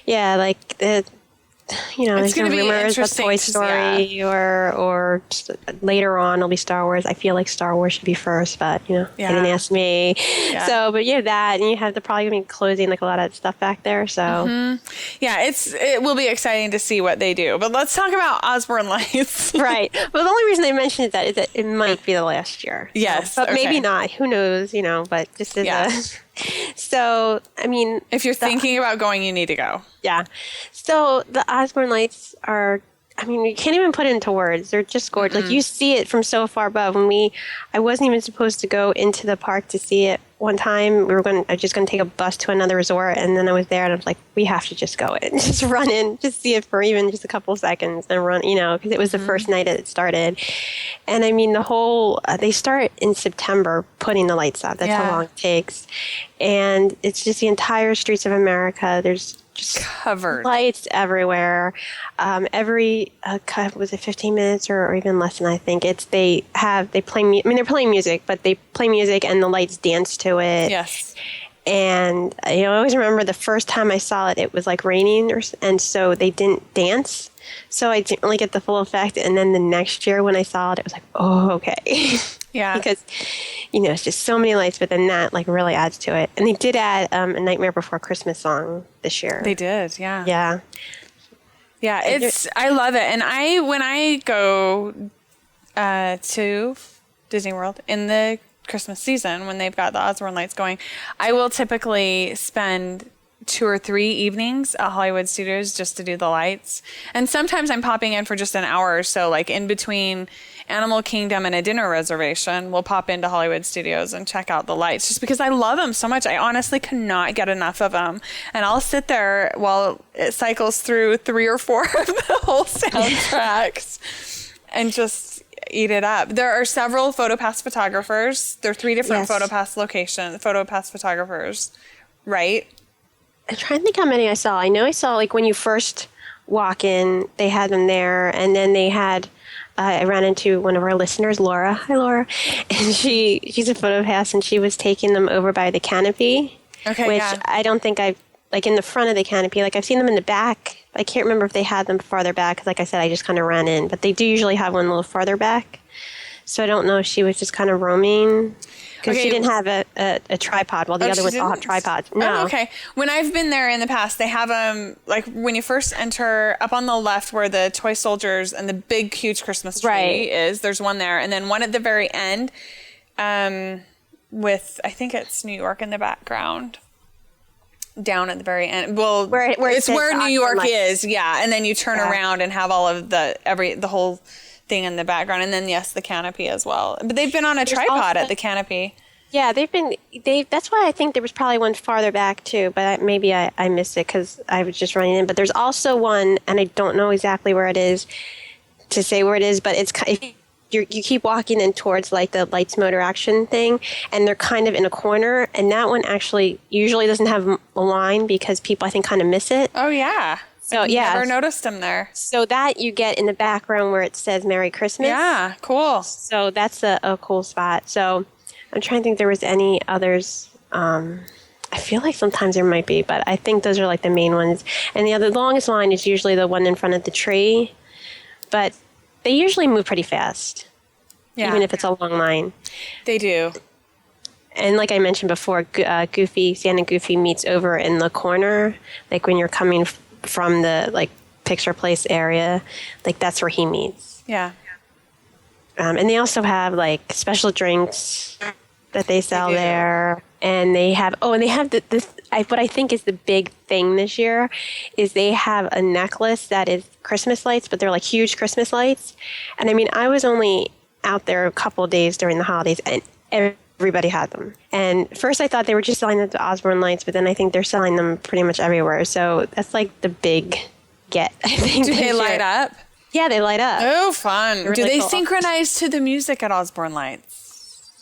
yeah, like there's no rumors about Toy Story or just later on it'll be Star Wars. I feel like Star Wars should be first, but they didn't ask me. Yeah. So, but that, and you have probably going to be closing like a lot of stuff back there. So
yeah, it will be exciting to see what they do. But let's talk about Osborne Lights.
Right. Well, the only reason I mentioned that is that it might be the last year.
Yes,
but maybe not. Who knows? But just as So, I mean,
if you're thinking about going, you need to go.
Yeah. So the Osborne Lights are, I mean, you can't even put it into words. They're just gorgeous. Like you see it from so far above. I wasn't even supposed to go into the park to see it one time. I was just going to take a bus to another resort. And then I was there and I was like, we have to just go in, just run in, just see it for even just a couple seconds and run, because it was the first night that it started. And I mean, they start in September putting the lights out. That's how long it takes. And it's just the entire streets of America. There's just
covered
lights everywhere. Every was it 15 minutes or even less than I think they're playing music, but they play music and the lights dance to it.
Yes.
And I always remember the first time I saw it, it was like raining, and so they didn't dance. So I didn't really get the full effect. And then the next year when I saw it, it was like, oh, okay.
Yeah.
Because, it's just so many lights, but then that like really adds to it. And they did add a Nightmare Before Christmas song this year.
They did, yeah.
Yeah.
Yeah, I love it. And when I go to Disney World in the Christmas season, when they've got the Osborne Lights going, I will typically spend 2 or 3 evenings at Hollywood Studios just to do the lights. And sometimes I'm popping in for just an hour or so, like in between Animal Kingdom and a dinner reservation, we'll pop into Hollywood Studios and check out the lights just because I love them so much. I honestly cannot get enough of them. And I'll sit there while it cycles through 3 or 4 of the whole soundtracks and just eat it up. There are several PhotoPass photographers. There are 3 different PhotoPass photographers, right?
I'm trying to think how many I saw. I know I saw like when you first walk in, they had them there, and then they had. I ran into one of our listeners, Laura. Hi, Laura, and she's a PhotoPass, and she was taking them over by the canopy, which I don't think I've like in the front of the canopy. Like I've seen them in the back. I can't remember if they had them farther back because, like I said, I just kind of ran in. But they do usually have one a little farther back. So I don't know if she was just kind of roaming. Because she didn't have a tripod, while the other ones all have tripods. No.
Oh, okay. When I've been there in the past, they have them, like, when you first enter, up on the left where the toy soldiers and the big, huge Christmas tree is, there's one there. And then one at the very end with, I think it's New York in the background. Down at the very end. Well, it's where New York is, yeah. And then you turn around and have all of the whole thing in the background, and then the canopy as well. But they've been on a tripod at the canopy.
Yeah, that's why I think there was probably one farther back too, but maybe I missed it because I was just running in. But there's also one, and I don't know exactly where it is to say where it is, but it's you keep walking in towards like the lights motor action thing, and they're kind of in a corner, and that one actually usually doesn't have a line because people I think kind of miss it.
Oh yeah. So I never noticed them there.
So that you get in the background where it says Merry Christmas.
Yeah, cool.
So that's a cool spot. So I'm trying to think if there was any others. I I feel like sometimes there might be, but I think those are like the main ones. And the longest line is usually the one in front of the tree, but they usually move pretty fast, even if it's a long line.
They do.
And like I mentioned before, Santa Goofy meets over in the corner, like when you're coming from the like picture place area, like that's where he meets.
Yeah.
And they also have like special drinks that they sell there. And they have, what I think is the big thing this year is they have a necklace that is Christmas lights, but they're like huge Christmas lights. And I mean, I was only out there a couple of days during the holidays and everybody had them. And first I thought they were just selling them to Osborne Lights, but then I think they're selling them pretty much everywhere. So that's like the big get, I think.
Do they light up?
Yeah, they light up.
Oh, fun.
Really
Do they
cool.
synchronize to the music at Osborne Lights?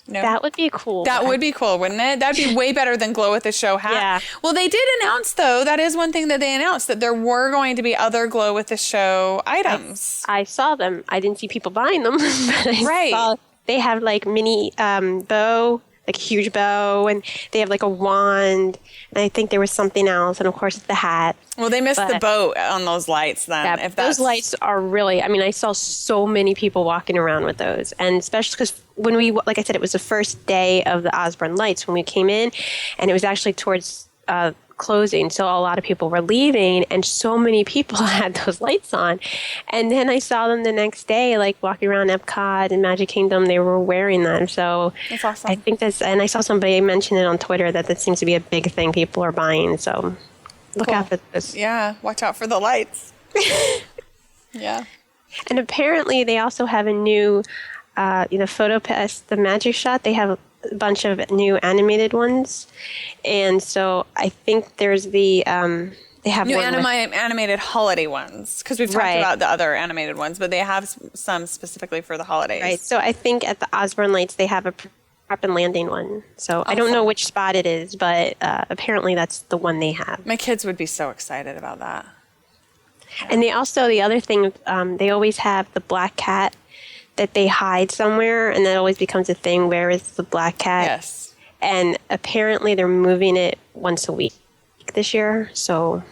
No.
That would be cool.
That would be cool, wouldn't it? That'd be way better than Glow with the Show hat.
Yeah.
Well, they did announce, though, that is one thing that they announced, that there were going to be other Glow with the Show items.
I saw them. I didn't see people buying them, but I saw they have like mini bow, like a huge bow, and they have like a wand, and I think there was something else, and of course the hat.
Well, they missed the boat on those lights then.
Yeah, those lights are really, I mean, I saw so many people walking around with those, and especially because when we, like I said, it was the first day of the Osborne Lights when we came in, and it was actually towards closing, so a lot of people were leaving, and so many people had those lights on. And then I saw them the next day, like walking around Epcot and Magic Kingdom, they were wearing them. So
that's awesome.
I think and I saw somebody mention it on Twitter that seems to be a big thing people are buying, so look out for this.
Yeah, watch out for the lights. Yeah.
And apparently they also have a new photo pass, the magic shot. They have a bunch of new animated ones, and so I think there's they have
new
one
animated holiday ones, because we've talked about the other animated ones, but they have some specifically for the holidays.
Right. So I think at the Osborne Lights they have a prep and landing one. So awesome. I don't know which spot it is, but apparently that's the one they have.
My kids would be so excited about that. Yeah.
And they also, the other thing, they always have the black cat that they hide somewhere, and that always becomes a thing. Where is the black cat?
Yes.
And apparently they're moving it once a week this year. So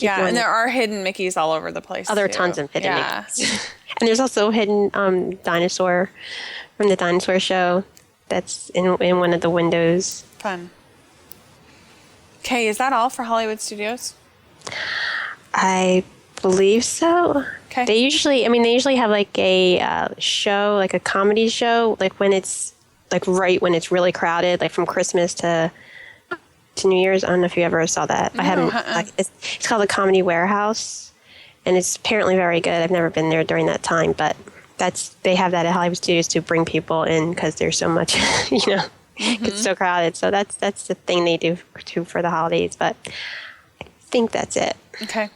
and there are hidden Mickeys all over the place.
There are tons of hidden Mickeys. And there's also a hidden dinosaur from the dinosaur show that's in one of the windows.
Fun. Okay, is that all for Hollywood Studios?
I believe so.
Okay.
They usually have like a show, like a comedy show, like when it's like right when it's really crowded, like from Christmas to New Year's. I don't know if you ever saw that. I haven't. It's called the Comedy Warehouse, and it's apparently very good. I've never been there during that time, but they have that at Hollywood Studios to bring people in because there's so much, it's so crowded. So that's the thing they do too for the holidays. But I think that's it.
Okay.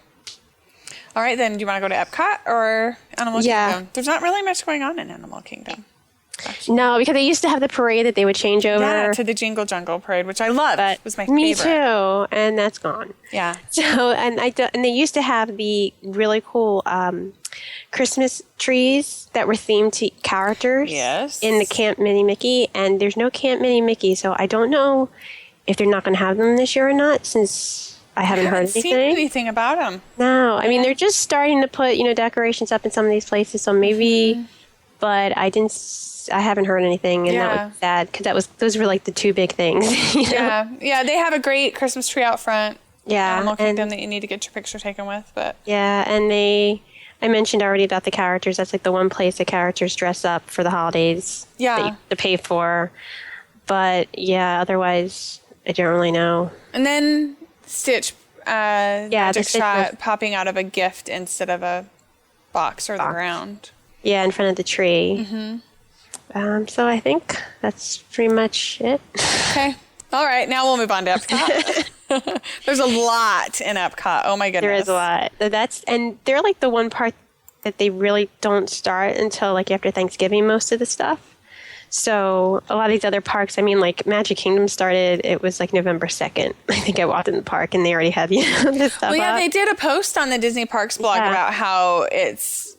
All right, then. Do you want to go to Epcot or Animal Kingdom? There's not really much going on in Animal Kingdom. Actually.
No, because they used to have the parade that they would change over
to the Jingle Jungle parade, which I loved. It was my favorite.
Me too, and that's gone.
Yeah.
So and they used to have the really cool Christmas trees that were themed to characters.
Yes.
In the Camp Mini Mickey, and there's no Camp Mini Mickey, so I don't know if they're not going to have them this year or not, since I haven't heard anything.
Seen anything about them.
No, I mean they're just starting to put decorations up in some of these places, so maybe. But I haven't heard anything, and that was sad because those were like the two big things.
Yeah, they have a great Christmas tree out front.
Yeah,
Animal Kingdom that you need to get your picture taken with, but
and I mentioned already about the characters. That's like the one place the characters dress up for the holidays.
Yeah,
that you have to pay for. But otherwise I don't really know.
And then Stitch, magic
Stitch
shot popping out of a gift instead of a box or the ground.
Yeah, in front of the tree. Mm-hmm. So I think that's pretty much it.
Okay. All right. Now we'll move on to Epcot. There's a lot in Epcot. Oh my goodness.
There is a lot. And they're like the one part that they really don't start until like after Thanksgiving, most of the stuff. So a lot of these other parks, I mean, like Magic Kingdom started, it was like November 2nd. I think I walked in the park and they already had this stuff
Well, yeah,
up.
they did a post on the Disney Parks blog about how it's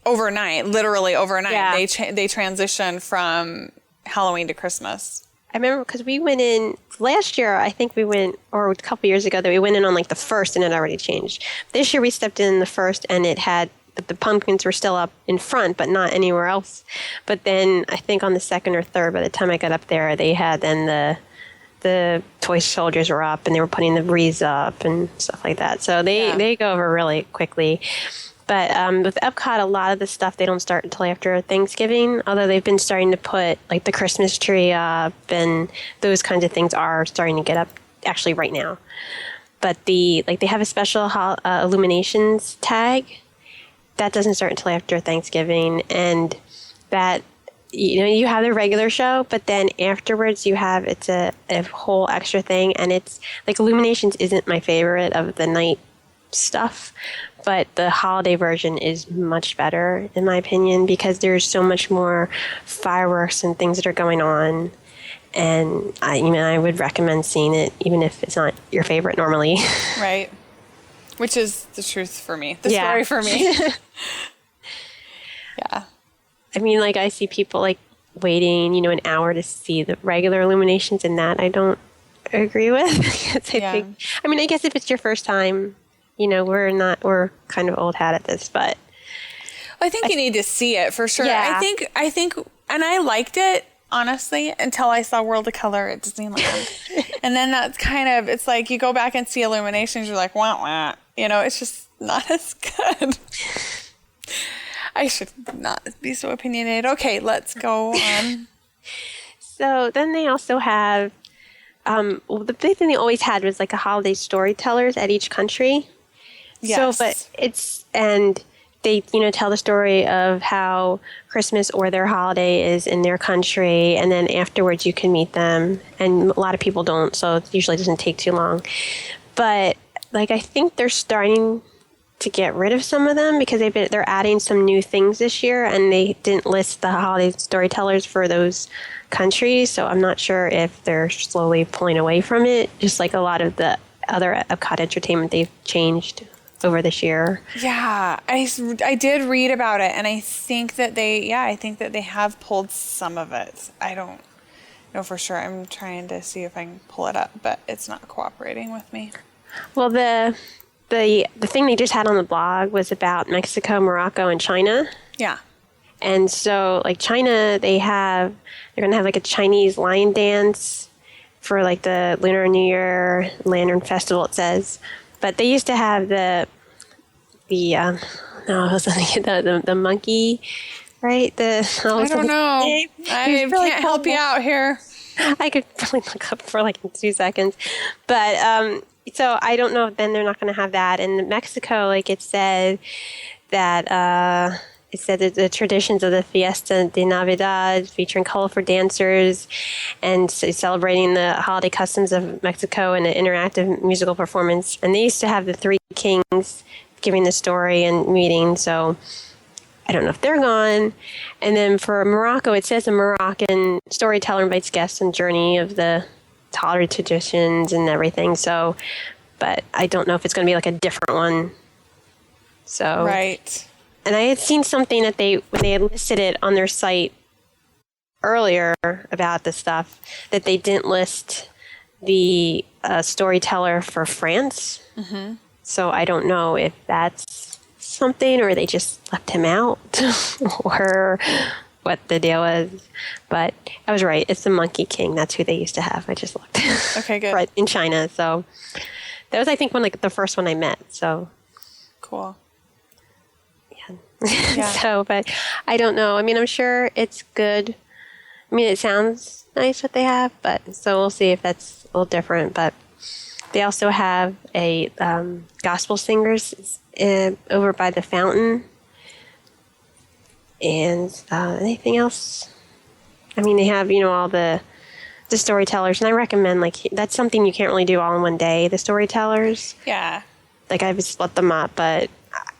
overnight, literally overnight.
Yeah.
They transition from Halloween to Christmas.
I remember because we went in last year, I think we went, or a couple years ago, that we went in on like the first and it already changed. This year we stepped in the first and it had, the pumpkins were still up in front, but not anywhere else. But then I think on the second or third, by the time I got up there, they had then the toy soldiers were up and they were putting the wreaths up and stuff like that. So they go over really quickly. But with Epcot, a lot of the stuff, they don't start until after Thanksgiving, although they've been starting to put like the Christmas tree up and those kinds of things are starting to get up actually right now. But they have a special illuminations tag that doesn't start until after Thanksgiving, and that, you have the regular show, but then afterwards it's a whole extra thing, and it's like illuminations isn't my favorite of the night stuff, but the holiday version is much better in my opinion because there's so much more fireworks and things that are going on, and I would recommend seeing it even if it's not your favorite normally.
Right. Which is the truth for me. The story for me. Yeah.
I mean, like, I see people, like, waiting, an hour to see the regular illuminations, and that I don't agree with. Because I guess if it's your first time, we're kind of old hat at this, but.
I think you need to see it for sure.
Yeah.
I think, and I liked it, honestly, until I saw World of Color at Disneyland. And then that's kind of, it's like you go back and see illuminations, you're like, wah, wah. It's just not as good. I should not be so opinionated. Okay, let's go on.
So then they also have, the big thing they always had was like a holiday storytellers at each country.
Yes.
So, and they, tell the story of how Christmas or their holiday is in their country, and then afterwards you can meet them. And a lot of people don't, so it usually doesn't take too long. But I think they're starting to get rid of some of them because they're adding some new things this year, and they didn't list the holiday storytellers for those countries. So I'm not sure if they're slowly pulling away from it, just like a lot of the other Epcot entertainment they've changed over this year.
Yeah, I did read about it, and I think that they have pulled some of it. I don't know for sure. I'm trying to see if I can pull it up, but it's not cooperating with me. Well,
the thing they just had on the blog was about Mexico, Morocco, and China.
Yeah.
And so, like, China, they're going to have like a Chinese lion dance for like the Lunar New Year Lantern Festival, it says. But they used to have the monkey, right?
I don't know. I can't help you out here.
I could probably look up for like 2 seconds. But so I don't know if then they're not going to have that. In Mexico, like it said that the traditions of the Fiesta de Navidad featuring colorful dancers and celebrating the holiday customs of Mexico and an interactive musical performance. And they used to have the three kings giving the story and meeting. So I don't know if they're gone. And then for Morocco, it says a Moroccan storyteller invites guests on a journey of the holiday traditions and everything. So, but I don't know if it's going to be like a different one. So
right.
And I had seen something that when they had listed it on their site earlier about this stuff, that they didn't list the storyteller for France. Mm-hmm. So I don't know if that's something or they just left him out or what the deal was. But I was right. It's the Monkey King. That's who they used to have. I just looked.
Okay, good.
Right, in China. So that was, I think, the first one I met. So
cool.
Yeah. So, but I don't know. I mean, I'm sure it's good. I mean, it sounds nice what they have, but so we'll see if that's a little different. But they also have a gospel singers over by the fountain. And anything else? I mean, they have, all the storytellers, and I recommend, that's something you can't really do all in one day, the storytellers.
Yeah.
I've split them up, but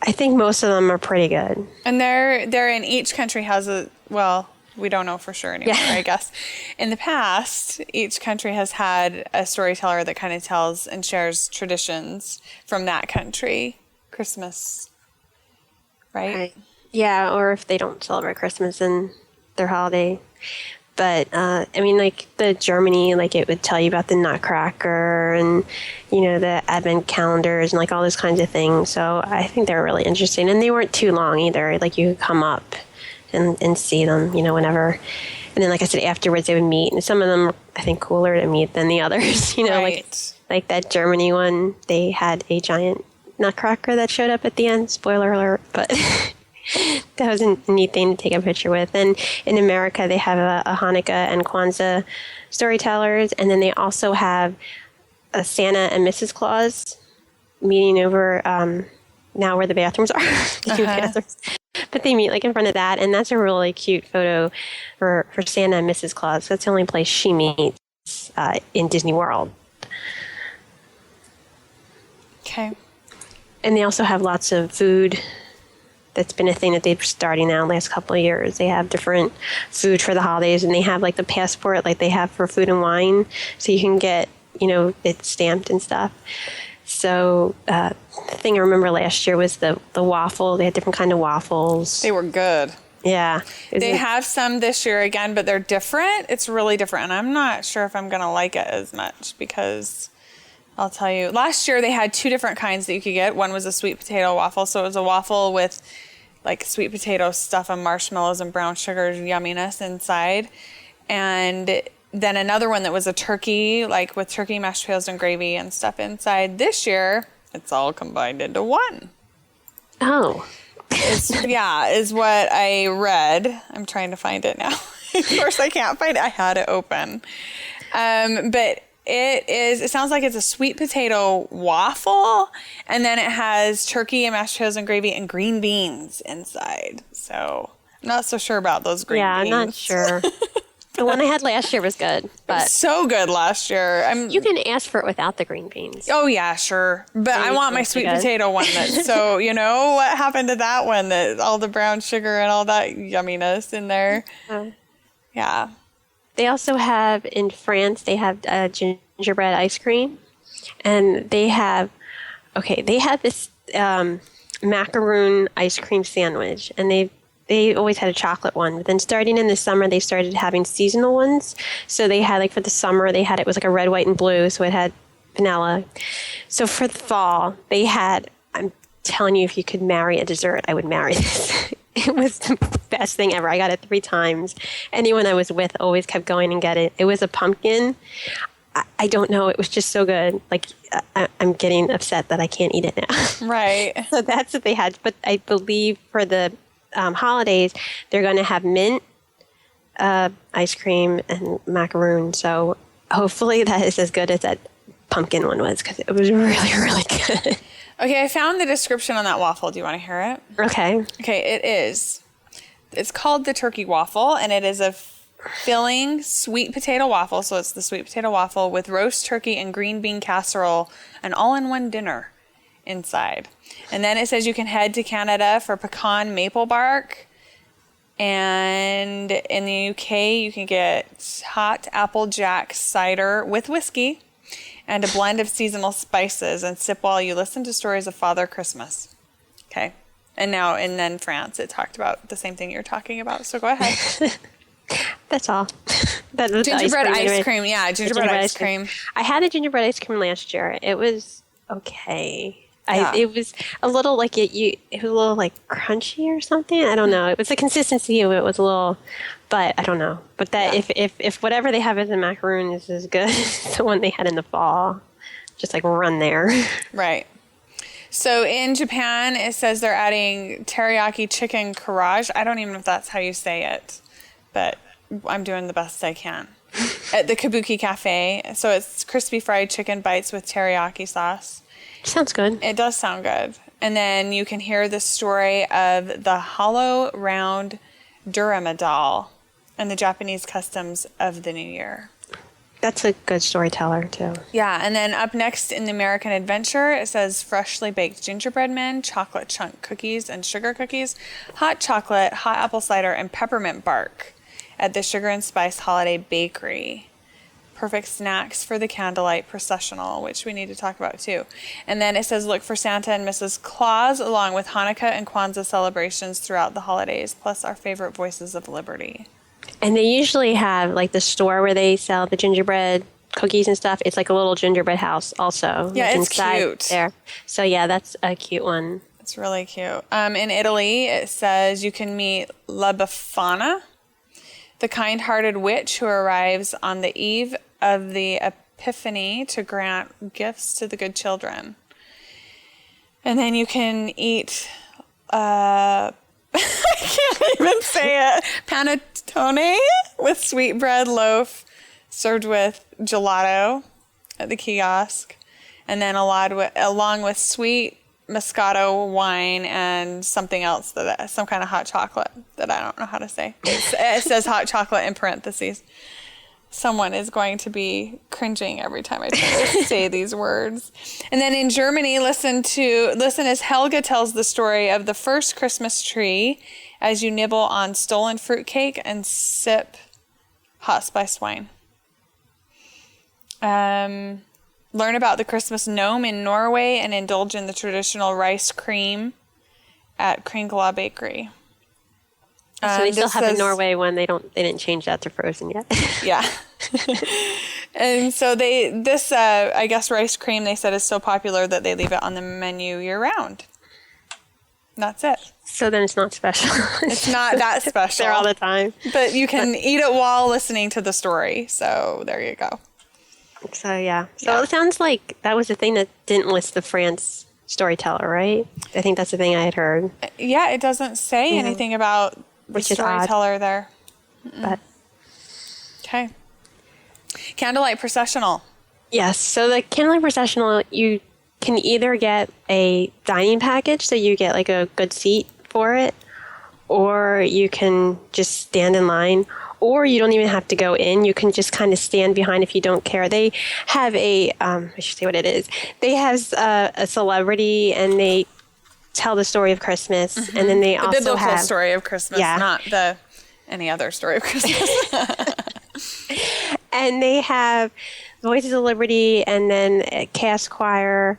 I think most of them are pretty good.
And they're in each country has we don't know for sure anymore, I guess. In the past, each country has had a storyteller that kind of tells and shares traditions from that country. Christmas, right?
Yeah, or if they don't celebrate Christmas and their holiday. But I mean, like the Germany, like it would tell you about the Nutcracker and the Advent calendars and like all those kinds of things. So I think they're really interesting, and they weren't too long either. Like you could come up and see them, whenever. And then, like I said, afterwards they would meet, and some of them are, I think, cooler to meet than the others.
Right.
like that Germany one, they had a giant Nutcracker that showed up at the end. Spoiler alert, but. That was a neat thing to take a picture with. And in America, they have a Hanukkah and Kwanzaa storytellers. And then they also have a Santa and Mrs. Claus meeting over now where the bathrooms are. The new bathrooms. But they meet like in front of that. And that's a really cute photo for Santa and Mrs. Claus. That's the only place she meets in Disney World.
Okay.
And they also have lots of food. That's been a thing that they've starting now last couple of years. They have different food for the holidays, and they have like the passport like they have for food and wine, so you can get it stamped and stuff. So the thing I remember last year was the waffle. They had different kind of waffles.
They were good.
Yeah.
They have some this year again, but they're different. It's really different, and I'm not sure if I'm gonna like it as much because I'll tell you. Last year they had two different kinds that you could get. One was a sweet potato waffle. So it was a waffle with like sweet potato stuff and marshmallows and brown sugar yumminess inside. And then another one that was a turkey, like with turkey, mashed potatoes, and gravy and stuff inside. This year, it's all combined into one.
Oh.
Is what I read. I'm trying to find it now. Of course, I can't find it. I had it open. But it sounds like it's a sweet potato waffle, and then it has turkey and mashed potatoes and gravy and green beans inside. So I'm not so sure about those green beans.
Yeah, I'm not sure. The one I had last year was good, but
so good last year.
You can ask for it without the green beans.
Oh yeah, sure. But I want my sweet potato one. So what happened to that one? That all the brown sugar and all that yumminess in there. Yeah.
They also have, in France, they have gingerbread ice cream. And they have this macaroon ice cream sandwich. And they always had a chocolate one. But then starting in the summer, they started having seasonal ones. So they had, like, for the summer, it was like a red, white, and blue. So it had vanilla. So for the fall, they had, I'm telling you, if you could marry a dessert, I would marry this. It was the best thing ever. I got it 3 times. Anyone I was with always kept going and get it. It was a pumpkin. I don't know. It was just so good. Like, I'm getting upset that I can't eat it now.
Right.
So that's what they had. But I believe for the holidays, they're going to have mint ice cream and macaroon. So hopefully that is as good as that pumpkin one was, because it was really, really good.
Okay, I found the description on that waffle. Do you want to hear it?
Okay.
Okay, it's called the turkey waffle, and it is a filling sweet potato waffle. So it's the sweet potato waffle with roast turkey and green bean casserole, an all-in-one dinner inside. And then it says you can head to Canada for pecan maple bark. And in the UK, you can get hot Applejack cider with whiskey and a blend of seasonal spices, and sip while you listen to stories of Father Christmas. Okay. And then France, it talked about the same thing you're talking about. So go ahead.
That's all.
Gingerbread ice cream. Yeah, gingerbread ice cream.
I had a gingerbread ice cream last year. It was okay. It was a little like it was a little like crunchy or something. I don't know. It was the consistency of it was a little, but I don't know. But that if whatever they have as a macaroon is as good as the one they had in the fall, just like run there. Right.
So in Japan, it says they're adding teriyaki chicken karaage. I don't even know if that's how you say it, but I'm doing the best I can. At the Kabuki Cafe. So it's crispy fried chicken bites with teriyaki sauce.
Sounds good.
It does sound good. And then you can hear the story of the hollow round Durama doll and the Japanese customs of the New Year.
That's a good storyteller, too.
Yeah, and then up next in the American Adventure, it says freshly baked gingerbread men, chocolate chunk cookies and sugar cookies, hot chocolate, hot apple cider, and peppermint bark at the Sugar and Spice Holiday Bakery. Perfect snacks for the candlelight processional, which we need to talk about too. And then it says look for Santa and Mrs. Claus along with Hanukkah and Kwanzaa celebrations throughout the holidays, plus our favorite voices of liberty.
And they usually have, like, the store where they sell the gingerbread cookies and stuff. It's like a little gingerbread house also.
Yeah,
like
it's cute.
There. So, yeah, that's a cute one.
It's really cute. In Italy, it says you can meet La Befana, the kind-hearted witch who arrives on the eve of the Epiphany to grant gifts to the good children. And then you can eat, I can't even say it, panettone with sweetbread loaf served with gelato at the kiosk. And then along with sweet Moscato wine and something else, some kind of hot chocolate that I don't know how to say. It says hot chocolate in parentheses. Someone is going to be cringing every time I try to say these words. And then in Germany, listen as Helga tells the story of the first Christmas tree as you nibble on stolen fruitcake and sip hot spiced wine. Learn about the Christmas gnome in Norway and indulge in the traditional rice cream at Kringla Bakery.
So they still have the Norway one. They didn't change that to frozen yet.
Yeah. And so I guess rice cream, they said, is so popular that they leave it on the menu year round. That's it.
So then it's not special.
It's not that special.
There all the time.
But you can eat it while listening to the story. So there you go.
So, yeah. So It sounds like that was the thing that didn't list the France storyteller, right? I think that's the thing I had heard.
Yeah, it doesn't say anything about the storyteller there.
But
okay. Candlelight processional.
Yes. So the candlelight processional, you can either get a dining package, so you get like a good seat for it, or you can just stand in line. Or you don't even have to go in. You can just kind of stand behind if you don't care. They have I should say what it is. They have a celebrity, and they tell the story of Christmas. Mm-hmm. And then they also
biblical
have
story of Christmas, not any other story of Christmas.
And they have Voices of Liberty, and then a cast choir.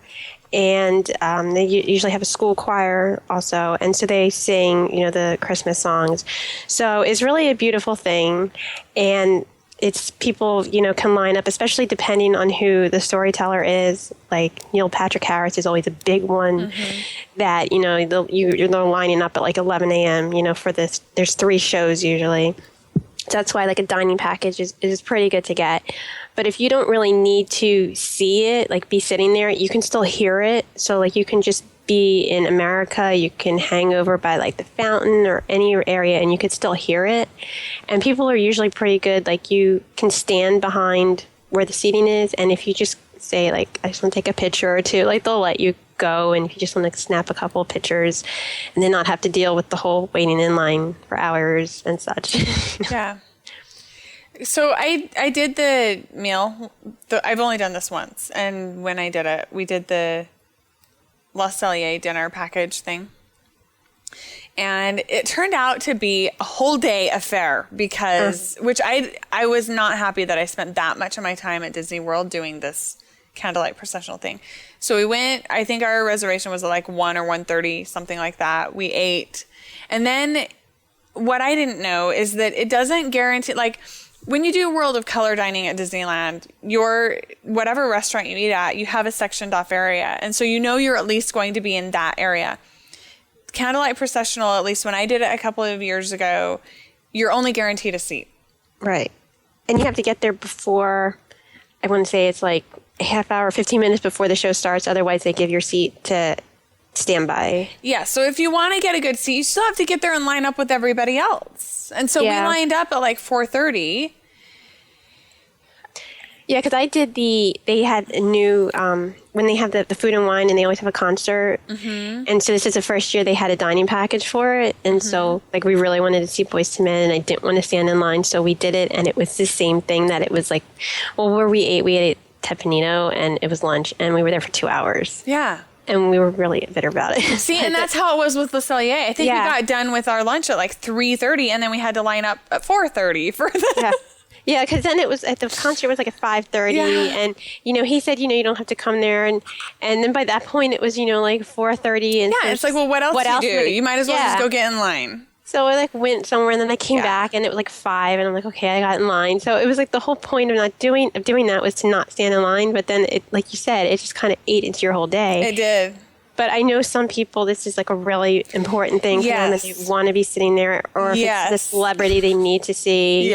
And they usually have a school choir also. And so they sing, the Christmas songs. So it's really a beautiful thing. And it's people, can line up, especially depending on who the storyteller is. Like Neil Patrick Harris is always a big one that, they're lining up at like 11 a.m., for this. There's 3 shows usually. So that's why like a dining package is pretty good to get. But if you don't really need to see it, like be sitting there, you can still hear it. So like you can just be in America, you can hang over by like the fountain or any area and you could still hear it. And people are usually pretty good. Like you can stand behind where the seating is. And if you just say like, I just want to take a picture or two, like they'll let you go. And if you just want to snap a couple of pictures and then not have to deal with the whole waiting in line for hours and such.
Yeah. So I did the meal. I've only done this once. And when I did it, we did the La Cellier dinner package thing. And it turned out to be a whole day affair because, which I was not happy that I spent that much of my time at Disney World doing this candlelight processional thing. So we went, I think our reservation was at like 1 or 1:30, something like that. We ate. And then what I didn't know is that it doesn't guarantee, like, when you do World of Color dining at Disneyland, whatever restaurant you eat at, you have a sectioned off area. And so you're at least going to be in that area. Candlelight processional, at least when I did it a couple of years ago, you're only guaranteed a seat.
Right. And you have to get there before, I want to say it's like a half hour, 15 minutes before the show starts. Otherwise, they give your seat to stand by.
Yeah, so if you want to get a good seat, you still have to get there and line up with everybody else. And so we lined up at like 4:30.
Yeah, because I did they had a new, when they have the food and wine and they always have a concert. Mm-hmm. And so this is the first year they had a dining package for it. And so like we really wanted to see Boyz II Men and I didn't want to stand in line. So we did it and it was the same thing that it was like, where we ate Tepanino and it was lunch and we were there for 2 hours.
Yeah.
And we were really bitter about it.
See, and that's how it was with Le Cellier. I think we got done with our lunch at like 3:30 and then we had to line up at 4:30 for the...
Yeah, because then it was at the concert was like at 5:30, and he said you don't have to come there, and then by that point it was like 4:30, and
it's like, well, what else do you do? You might as well just go get in line.
So I like went somewhere and then I came back and it was like 5 and I'm like, okay, I got in line. So it was like the whole point of not doing that was to not stand in line. But then it, like you said, it just kind of ate into your whole day.
It did.
But I know some people, this is like a really important thing for them, and they want to be sitting there, or if it's the celebrity they need to see,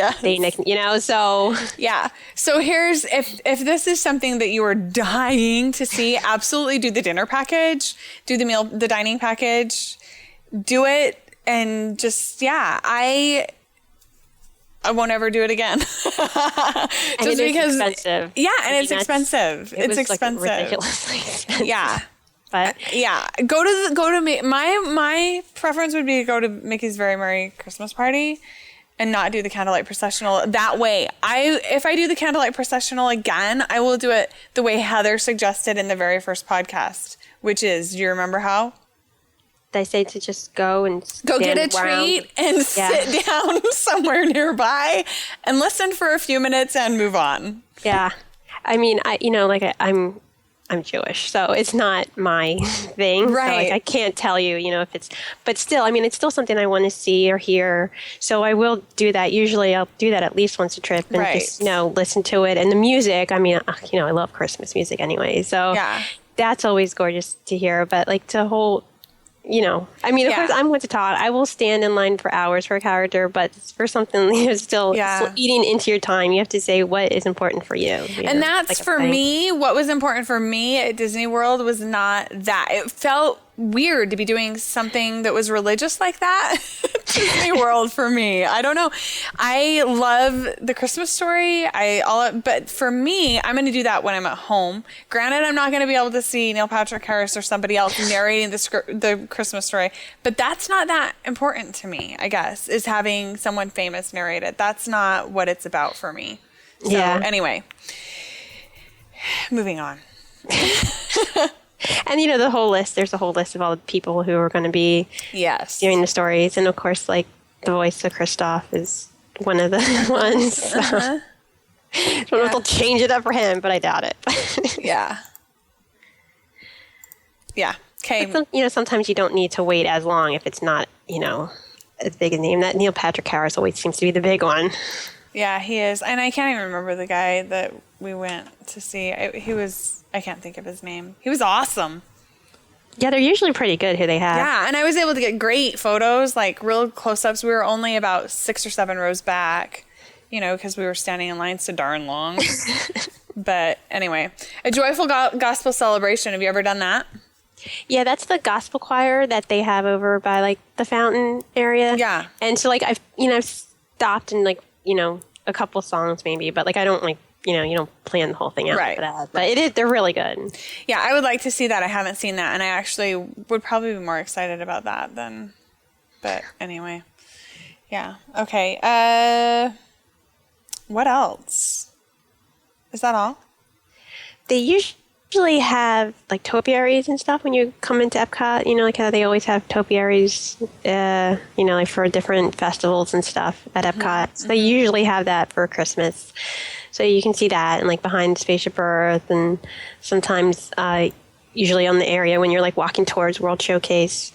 so.
Yeah. So here's, if this is something that you are dying to see, absolutely do the dinner package, do the dining package, do it, and just, I won't ever do it again. Just
because it's expensive.
Yeah, and it's expensive. It's expensive.
Like ridiculously expensive.
Yeah.
But
go to me. My preference would be to go to Mickey's Very Merry Christmas Party and not do the candlelight processional that way. If I do the candlelight processional again, I will do it the way Heather suggested in the very first podcast, which is, do you remember how?
They say to just go
get a treat and sit down somewhere nearby and listen for a few minutes and move on.
Yeah. I mean, I'm Jewish, so it's not my thing.
Right.
So, I can't tell you, if it's, but still, I mean, it's still something I want to see or hear. So I will do that. Usually I'll do that at least once a trip and just, listen to it. And the music, I mean, I love Christmas music anyway. So that's always gorgeous to hear. But like to whole, of course I'm going to talk. I will stand in line for hours for a character, but for something still eating into your time, you have to say what is important for you.
And that's for me. What was important for me at Disney World was not that. It felt weird to be doing something that was religious like that. Disney World for me. I don't know. I love the Christmas Story. But for me, I'm going to do that when I'm at home. Granted, I'm not going to be able to see Neil Patrick Harris or somebody else narrating the Christmas Story, but that's not that important to me, I guess, is having someone famous narrate it. That's not what it's about for me. So anyway, moving on.
And the whole list, there's a whole list of all the people who are going to be doing the stories. And of course, like the voice of Kristoff is one of the ones. So. I don't know if they'll change it up for him, but I doubt it.
Yeah. Okay.
Sometimes you don't need to wait as long if it's not, as big a name. That Neil Patrick Harris always seems to be the big one.
Yeah, he is. And I can't even remember the guy that we went to see. I can't think of his name. He was awesome.
Yeah, they're usually pretty good who they have.
Yeah, and I was able to get great photos, like real close-ups. We were only about 6 or 7 rows back, because we were standing in line so darn long. But anyway, a joyful gospel celebration. Have you ever done that?
Yeah, that's the gospel choir that they have over by like the fountain area.
Yeah.
And so like I've stopped and like, a couple songs maybe, but like I don't like, you don't plan the whole thing out for that. But they're really good.
Yeah, I would like to see that. I haven't seen that, and I actually would probably be more excited about that than. But anyway, yeah. Okay. What else? Is that all? They
usually have like topiaries and stuff when you come into Epcot. Like how they always have topiaries, like for different festivals and stuff at Epcot. Mm-hmm. So they usually have that for Christmas. So you can see that and like behind Spaceship Earth and sometimes usually on the area when you're like walking towards World Showcase.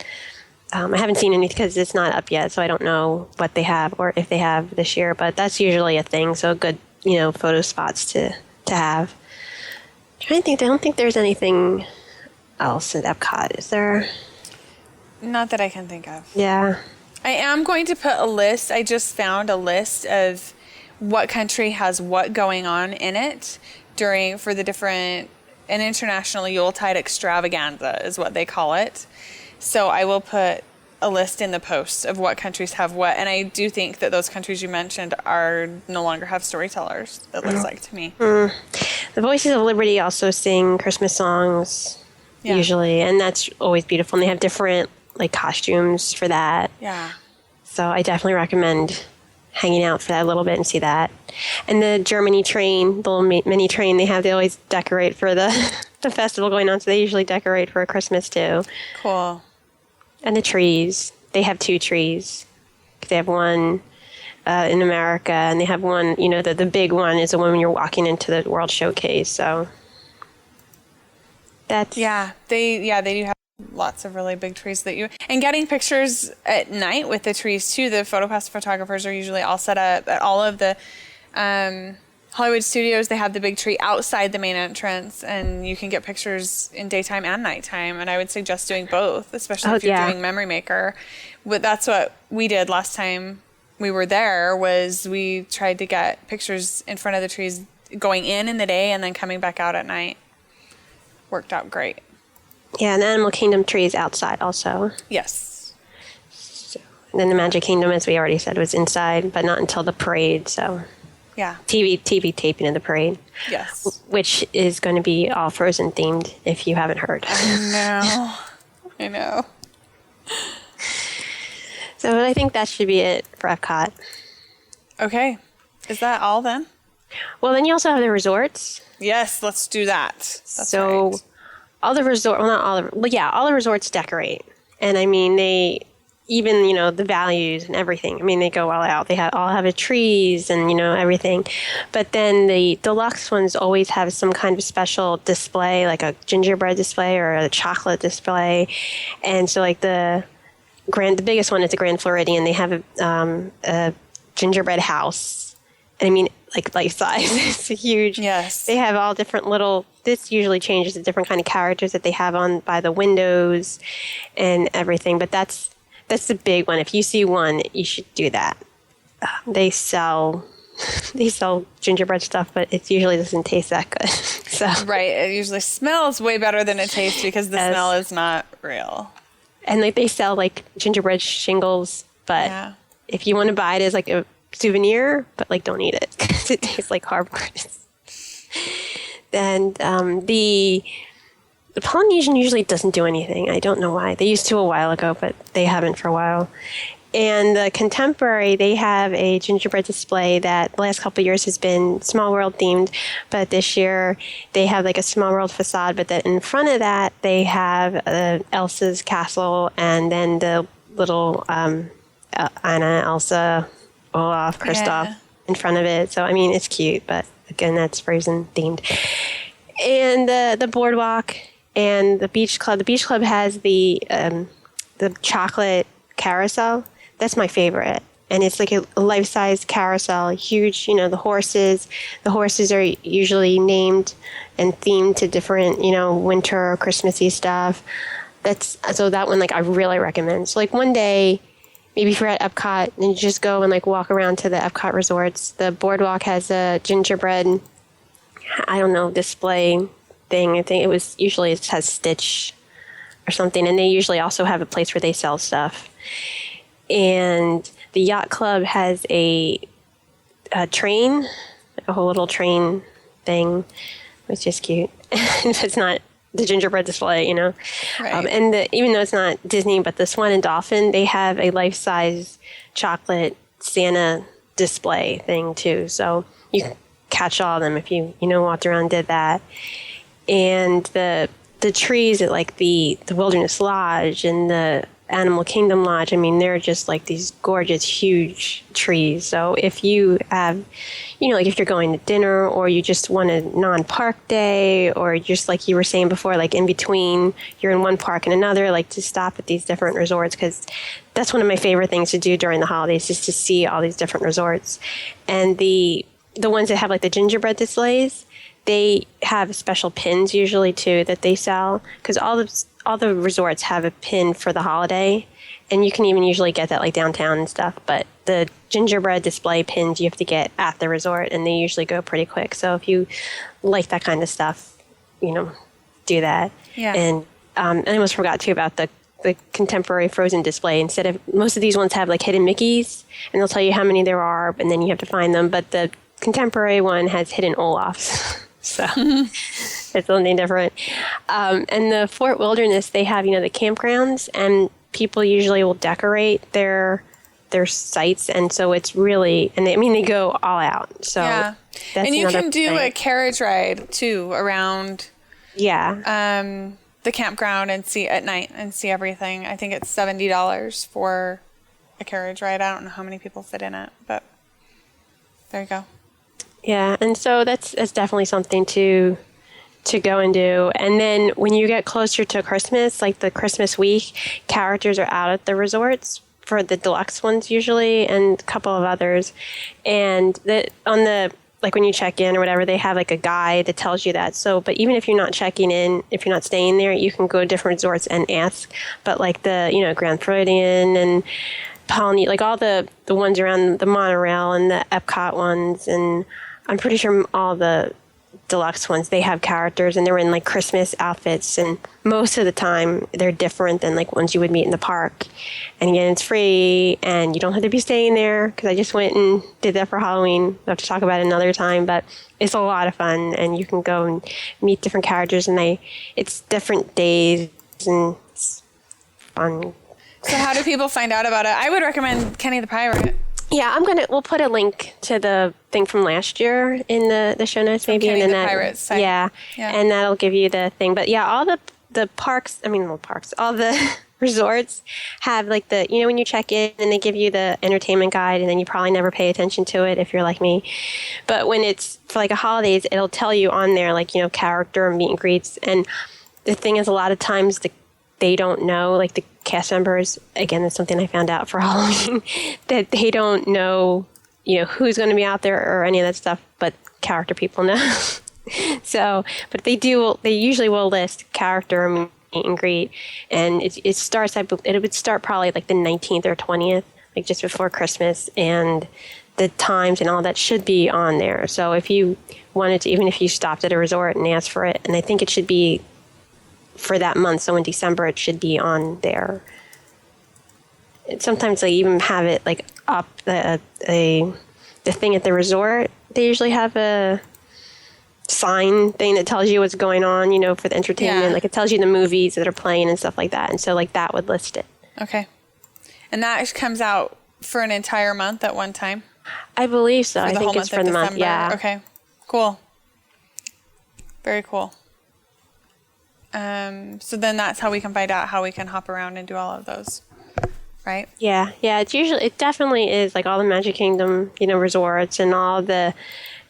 I haven't seen any because it's not up yet, so I don't know what they have or if they have this year, but that's usually a thing. So good, photo spots to have. I'm trying to think. I don't think there's anything else at Epcot, is there?
Not that I can think of.
Yeah.
I am going to put a list. I just found a list of what country has what going on in it for the different, an international Yuletide extravaganza is what they call it. So I will put a list in the post of what countries have what. And I do think that those countries you mentioned no longer have storytellers, it looks like to me.
The Voices of Liberty also sing Christmas songs usually. And that's always beautiful. And they have different like costumes for that.
Yeah.
So I definitely recommend hanging out for that a little bit and see that. And the Germany train, the little mini train they always decorate for the festival going on. So they usually decorate for Christmas too.
Cool.
And the trees. They have 2 trees. They have one in America, and they have one, the big one is the one when you're walking into the World Showcase. So that's...
Yeah, they do have lots of really big trees and getting pictures at night with the trees too. The PhotoPass photographers are usually all set up at all of the Hollywood studios. They have the big tree outside the main entrance, and you can get pictures in daytime and nighttime. And I would suggest doing both, especially if you're doing Memory Maker. But that's what we did last time we were there, was we tried to get pictures in front of the trees going in the day and then coming back out at night. Worked out great.
Yeah, and the Animal Kingdom tree is outside also.
Yes.
So, and then the Magic Kingdom, as we already said, was inside, but not until the parade. So
yeah,
TV taping of the parade.
Yes.
Which is going to be all Frozen themed, if you haven't heard.
I know.
So I think that should be it for Epcot.
Okay. Is that all then?
Well, then you also have the resorts.
Yes, let's do that. That's
so
right.
All the resorts decorate. And I mean, they even, the values and everything. I mean, they go all out. They all have trees and, everything. But then the deluxe ones always have some kind of special display, like a gingerbread display or a chocolate display. And so like the biggest one is the Grand Floridian. They have a gingerbread house. And I mean, like life size. It's huge.
Yes.
They have all different this usually changes the different kind of characters that they have on by the windows and everything. But that's the big one. If you see one, you should do that. They sell gingerbread stuff, but it usually doesn't taste that good. So
right. It usually smells way better than it tastes because the smell is not real.
And they sell like gingerbread shingles, but if you want to buy it as like a souvenir, but like don't eat it because it tastes like cardboard. And the Polynesian usually doesn't do anything. I don't know why. They used to a while ago, but they haven't for a while. And the Contemporary, they have a gingerbread display that the last couple of years has been Small World themed, but this year they have like a Small World facade, but then in front of that they have Elsa's castle and then the little Anna, Elsa, Olaf, Kristoff in front of it. So, I mean, it's cute, but again, that's Frozen themed. And the boardwalk and the beach club. The beach club has the chocolate carousel. That's my favorite. And it's like a life-size carousel, huge, the horses. The horses are usually named and themed to different, winter or Christmassy stuff. So that one, like, I really recommend. So, like, one day, maybe if you're at Epcot, and you just go and, like, walk around to the Epcot resorts. The boardwalk has a gingerbread, display thing. I think it has Stitch or something. And they usually also have a place where they sell stuff. And the yacht club has a train, a whole little train thing, which is cute. It's not the gingerbread display, Right. And even though it's not Disney, but the Swan and Dolphin, they have a life-size chocolate Santa display thing too. So you can catch all of them if you walked around and did that. And the trees at like the Wilderness Lodge and the Animal Kingdom Lodge, I mean, they're just like these gorgeous, huge trees. So if you have, like if you're going to dinner or you just want a non-park day or just like you were saying before, like in between, you're in one park and another, like to stop at these different resorts, because that's one of my favorite things to do during the holidays, just to see all these different resorts. And the ones that have like the gingerbread displays, they have special pins usually too that they sell, because all the resorts have a pin for the holiday, and you can even usually get that like downtown and stuff. But the gingerbread display pins you have to get at the resort, and they usually go pretty quick. So if you like that kind of stuff, do that. Yeah. And I almost forgot too about the Contemporary Frozen display. Instead of, most of these ones have like hidden Mickeys, and they'll tell you how many there are, and then you have to find them. But the Contemporary one has hidden Olafs. So it's something different. And the Fort Wilderness, they have, the campgrounds, and people usually will decorate their sites. And so it's really, they go all out. So
yeah. And you can do a carriage ride too around the campground and see at night and see everything. I think it's $70 for a carriage ride. I don't know how many people fit in it, but there you go.
Yeah, and so that's definitely something to to go and do. And then when you get closer to Christmas, like the Christmas week, characters are out at the resorts for the deluxe ones usually, and a couple of others. And like when you check in or whatever, they have like a guide that tells you that. So, but even if you're not checking in, if you're not staying there, you can go to different resorts and ask. But like the, Grand Floridian and Polynesian, like all the ones around the monorail and the Epcot ones, and I'm pretty sure all the deluxe ones, they have characters and they're in like Christmas outfits, and most of the time they're different than like ones you would meet in the park. And again, it's free and you don't have to be staying there, because I just went and did that for Halloween. We'll have to talk about it another time, but it's a lot of fun and you can go and meet different characters, and it's different days and it's fun.
So how do people find out about it? I would recommend Kenny the Pirate.
Yeah, we'll put a link to the thing from last year in the show notes, maybe.
Kenny
and
the
then
Pirate's site.
Yeah, and that'll give you the thing. But yeah, all the parks, all the resorts have like when you check in and they give you the entertainment guide, and then you probably never pay attention to it if you're like me. But when it's for like a holidays, it'll tell you on there like, character and meet and greets. And the thing is, a lot of times they don't know, like the cast members, again, that's something I found out for Halloween, that they don't know, who's going to be out there or any of that stuff, but character people know. So, but they usually will list character meet and greet, and it would start probably like the 19th or 20th, like just before Christmas, and the times and all that should be on there. So if you wanted to, even if you stopped at a resort and asked for it, and I think it should be for that month, so in December it should be on there. Sometimes they even have it like up the thing at the resort. They usually have a sign thing that tells you what's going on, for the entertainment.
Yeah.
Like it tells you the movies that are playing and stuff like that. And so like that would list it.
Okay. And that comes out for an entire month at one time?
I believe so.
For the
I think
whole
it's for the month.
December?
Yeah.
Okay. Cool. Very cool. So then that's how we can find out how we can hop around and do all of those, right?
Yeah. It definitely is like all the Magic Kingdom, resorts and all the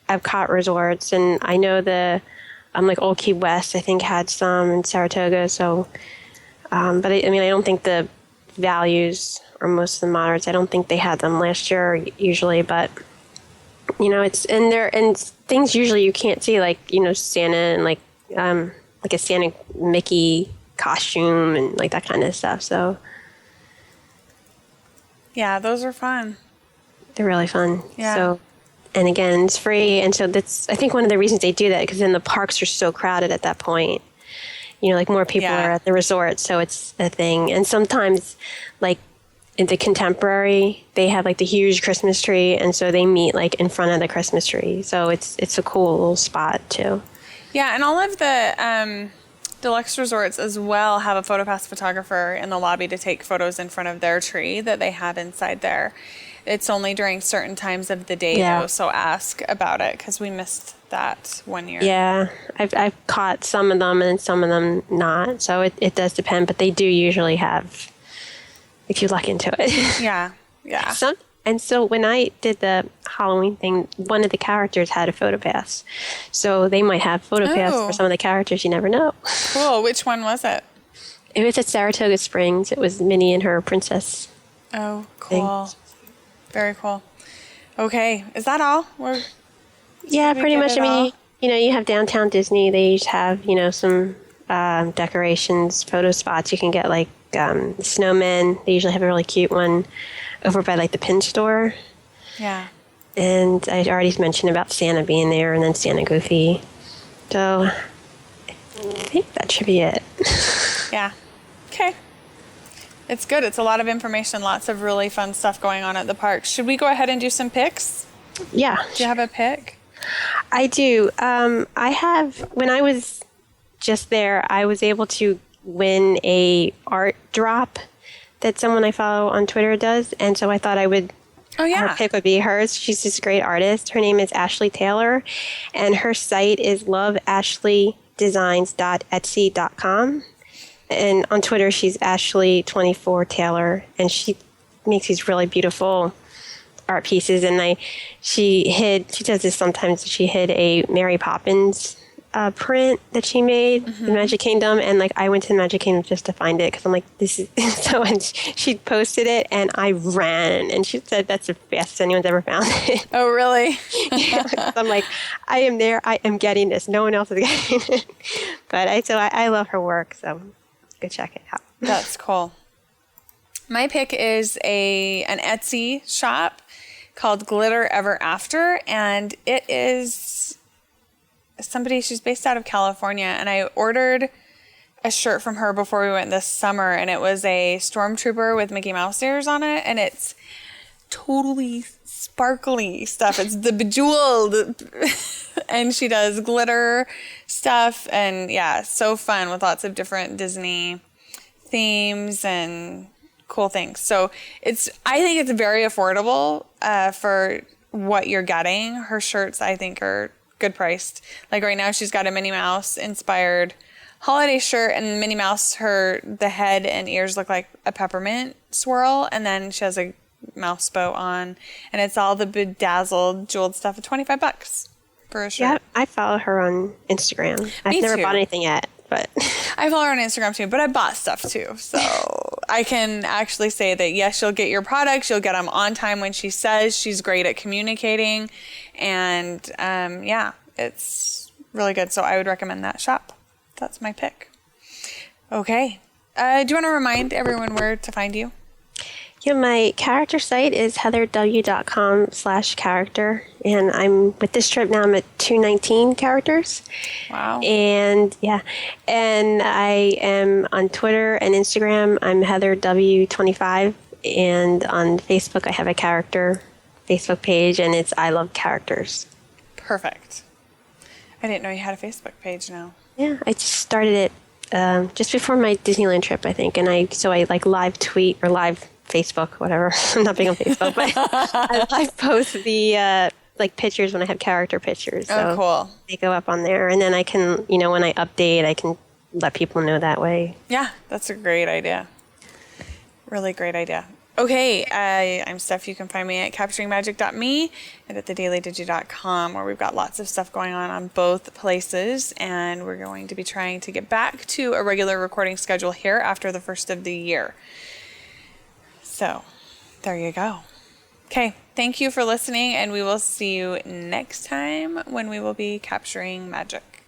Epcot resorts. And I know like Old Key West, I think had some in Saratoga. So, but I don't think the values or most of the moderates, I don't think they had them last year usually, but it's in there, and things usually you can't see, like, Santa and like a Santa Mickey costume and like that kind of stuff. So
yeah, those are fun.
They're really fun.
Yeah.
So, and again, it's free. And so that's, I think one of the reasons they do that, because then the parks are so crowded at that point, like more people are at the resort. So it's a thing. And sometimes like in the Contemporary, they have like the huge Christmas tree. And so they meet like in front of the Christmas tree. So it's a cool little spot too.
Yeah, and all of the deluxe resorts as well have a PhotoPass photographer in the lobby to take photos in front of their tree that they have inside there. It's only during certain times of the day, though, so ask about it, because we missed that one year.
Yeah, I've caught some of them and some of them not, so it does depend, but they do usually have, if you look into it.
Yeah.
And so when I did the Halloween thing, one of the characters had a PhotoPass. So they might have PhotoPass for some of the characters. You never know.
Cool. Which one was it?
It was at Saratoga Springs. It was Minnie and her princess.
Oh, cool. Thing. Very cool. Okay. Is that all?
Yeah, pretty much. You have Downtown Disney. They each have, some decorations, photo spots. You can get like snowmen. They usually have a really cute one over by like the pin store.
Yeah.
And I already mentioned about Santa being there, and then Santa Goofy. So I think that should be it.
Yeah. Okay. It's good. It's a lot of information, lots of really fun stuff going on at the park. Should we go ahead and do some picks?
Yeah.
Do you have a pick?
I do. When I was just there, I was able to win a art drop that someone I follow on Twitter does. And so I thought her pick would be hers. She's this great artist. Her name is Ashley Taylor, and her site is loveashleydesigns.etsy.com. And on Twitter, she's Ashley24Taylor, and she makes these really beautiful art pieces. And she does this sometimes. She hid a Mary Poppins print that she made, the Magic Kingdom, and like I went to the Magic Kingdom just to find it because I'm like, this is so. And she posted it, and I ran, and she said that's the fastest anyone's ever found it.
Oh, really?
Yeah, I'm like, I am there. I am getting this. No one else is getting it. But I love her work, so go check it out.
That's cool. My pick is an Etsy shop called Glitter Ever After, and it is she's based out of California, and I ordered a shirt from her before we went this summer, and it was a stormtrooper with Mickey Mouse ears on it, and it's totally sparkly stuff. It's the bejeweled, and she does glitter stuff, and yeah, so fun with lots of different Disney themes and cool things. So I think it's very affordable for what you're getting. Her shirts, I think, are good priced. Like right now, she's got a Minnie Mouse inspired holiday shirt, and Minnie Mouse, the head and ears look like a peppermint swirl, and then she has a mouse bow on, and it's all the bedazzled jeweled stuff at $25 for a shirt.
Yeah, I follow her on Instagram. I've never bought anything yet, but
I follow her on Instagram too, but I bought stuff too. So I can actually say that yes, you'll get your products, you'll get them on time when she says. She's great at communicating, and yeah, it's really good. So I would recommend that shop. That's my pick. Okay. Do you want to remind everyone where to find you?
Yeah, my character site is heatherw.com/character, and with this trip now, I'm at 219 characters.
Wow.
And yeah, and I am on Twitter and Instagram. I'm heatherw25, and on Facebook, I have a character Facebook page, and it's I Love Characters.
Perfect. I didn't know you had a Facebook page now.
Yeah, I just started it just before my Disneyland trip, I think, and I like live tweet or live Facebook, whatever. I'm not big on Facebook, but I post the like pictures when I have character pictures. So
oh, cool.
They go up on there, and then I can, when I update, I can let people know that way.
Yeah, that's a great idea. Really great idea. Okay, I'm Steph. You can find me at capturingmagic.me and at thedailydigi.com, where we've got lots of stuff going on both places, and we're going to be trying to get back to a regular recording schedule here after the first of the year. So, there you go. Okay, thank you for listening, and we will see you next time when we will be capturing magic.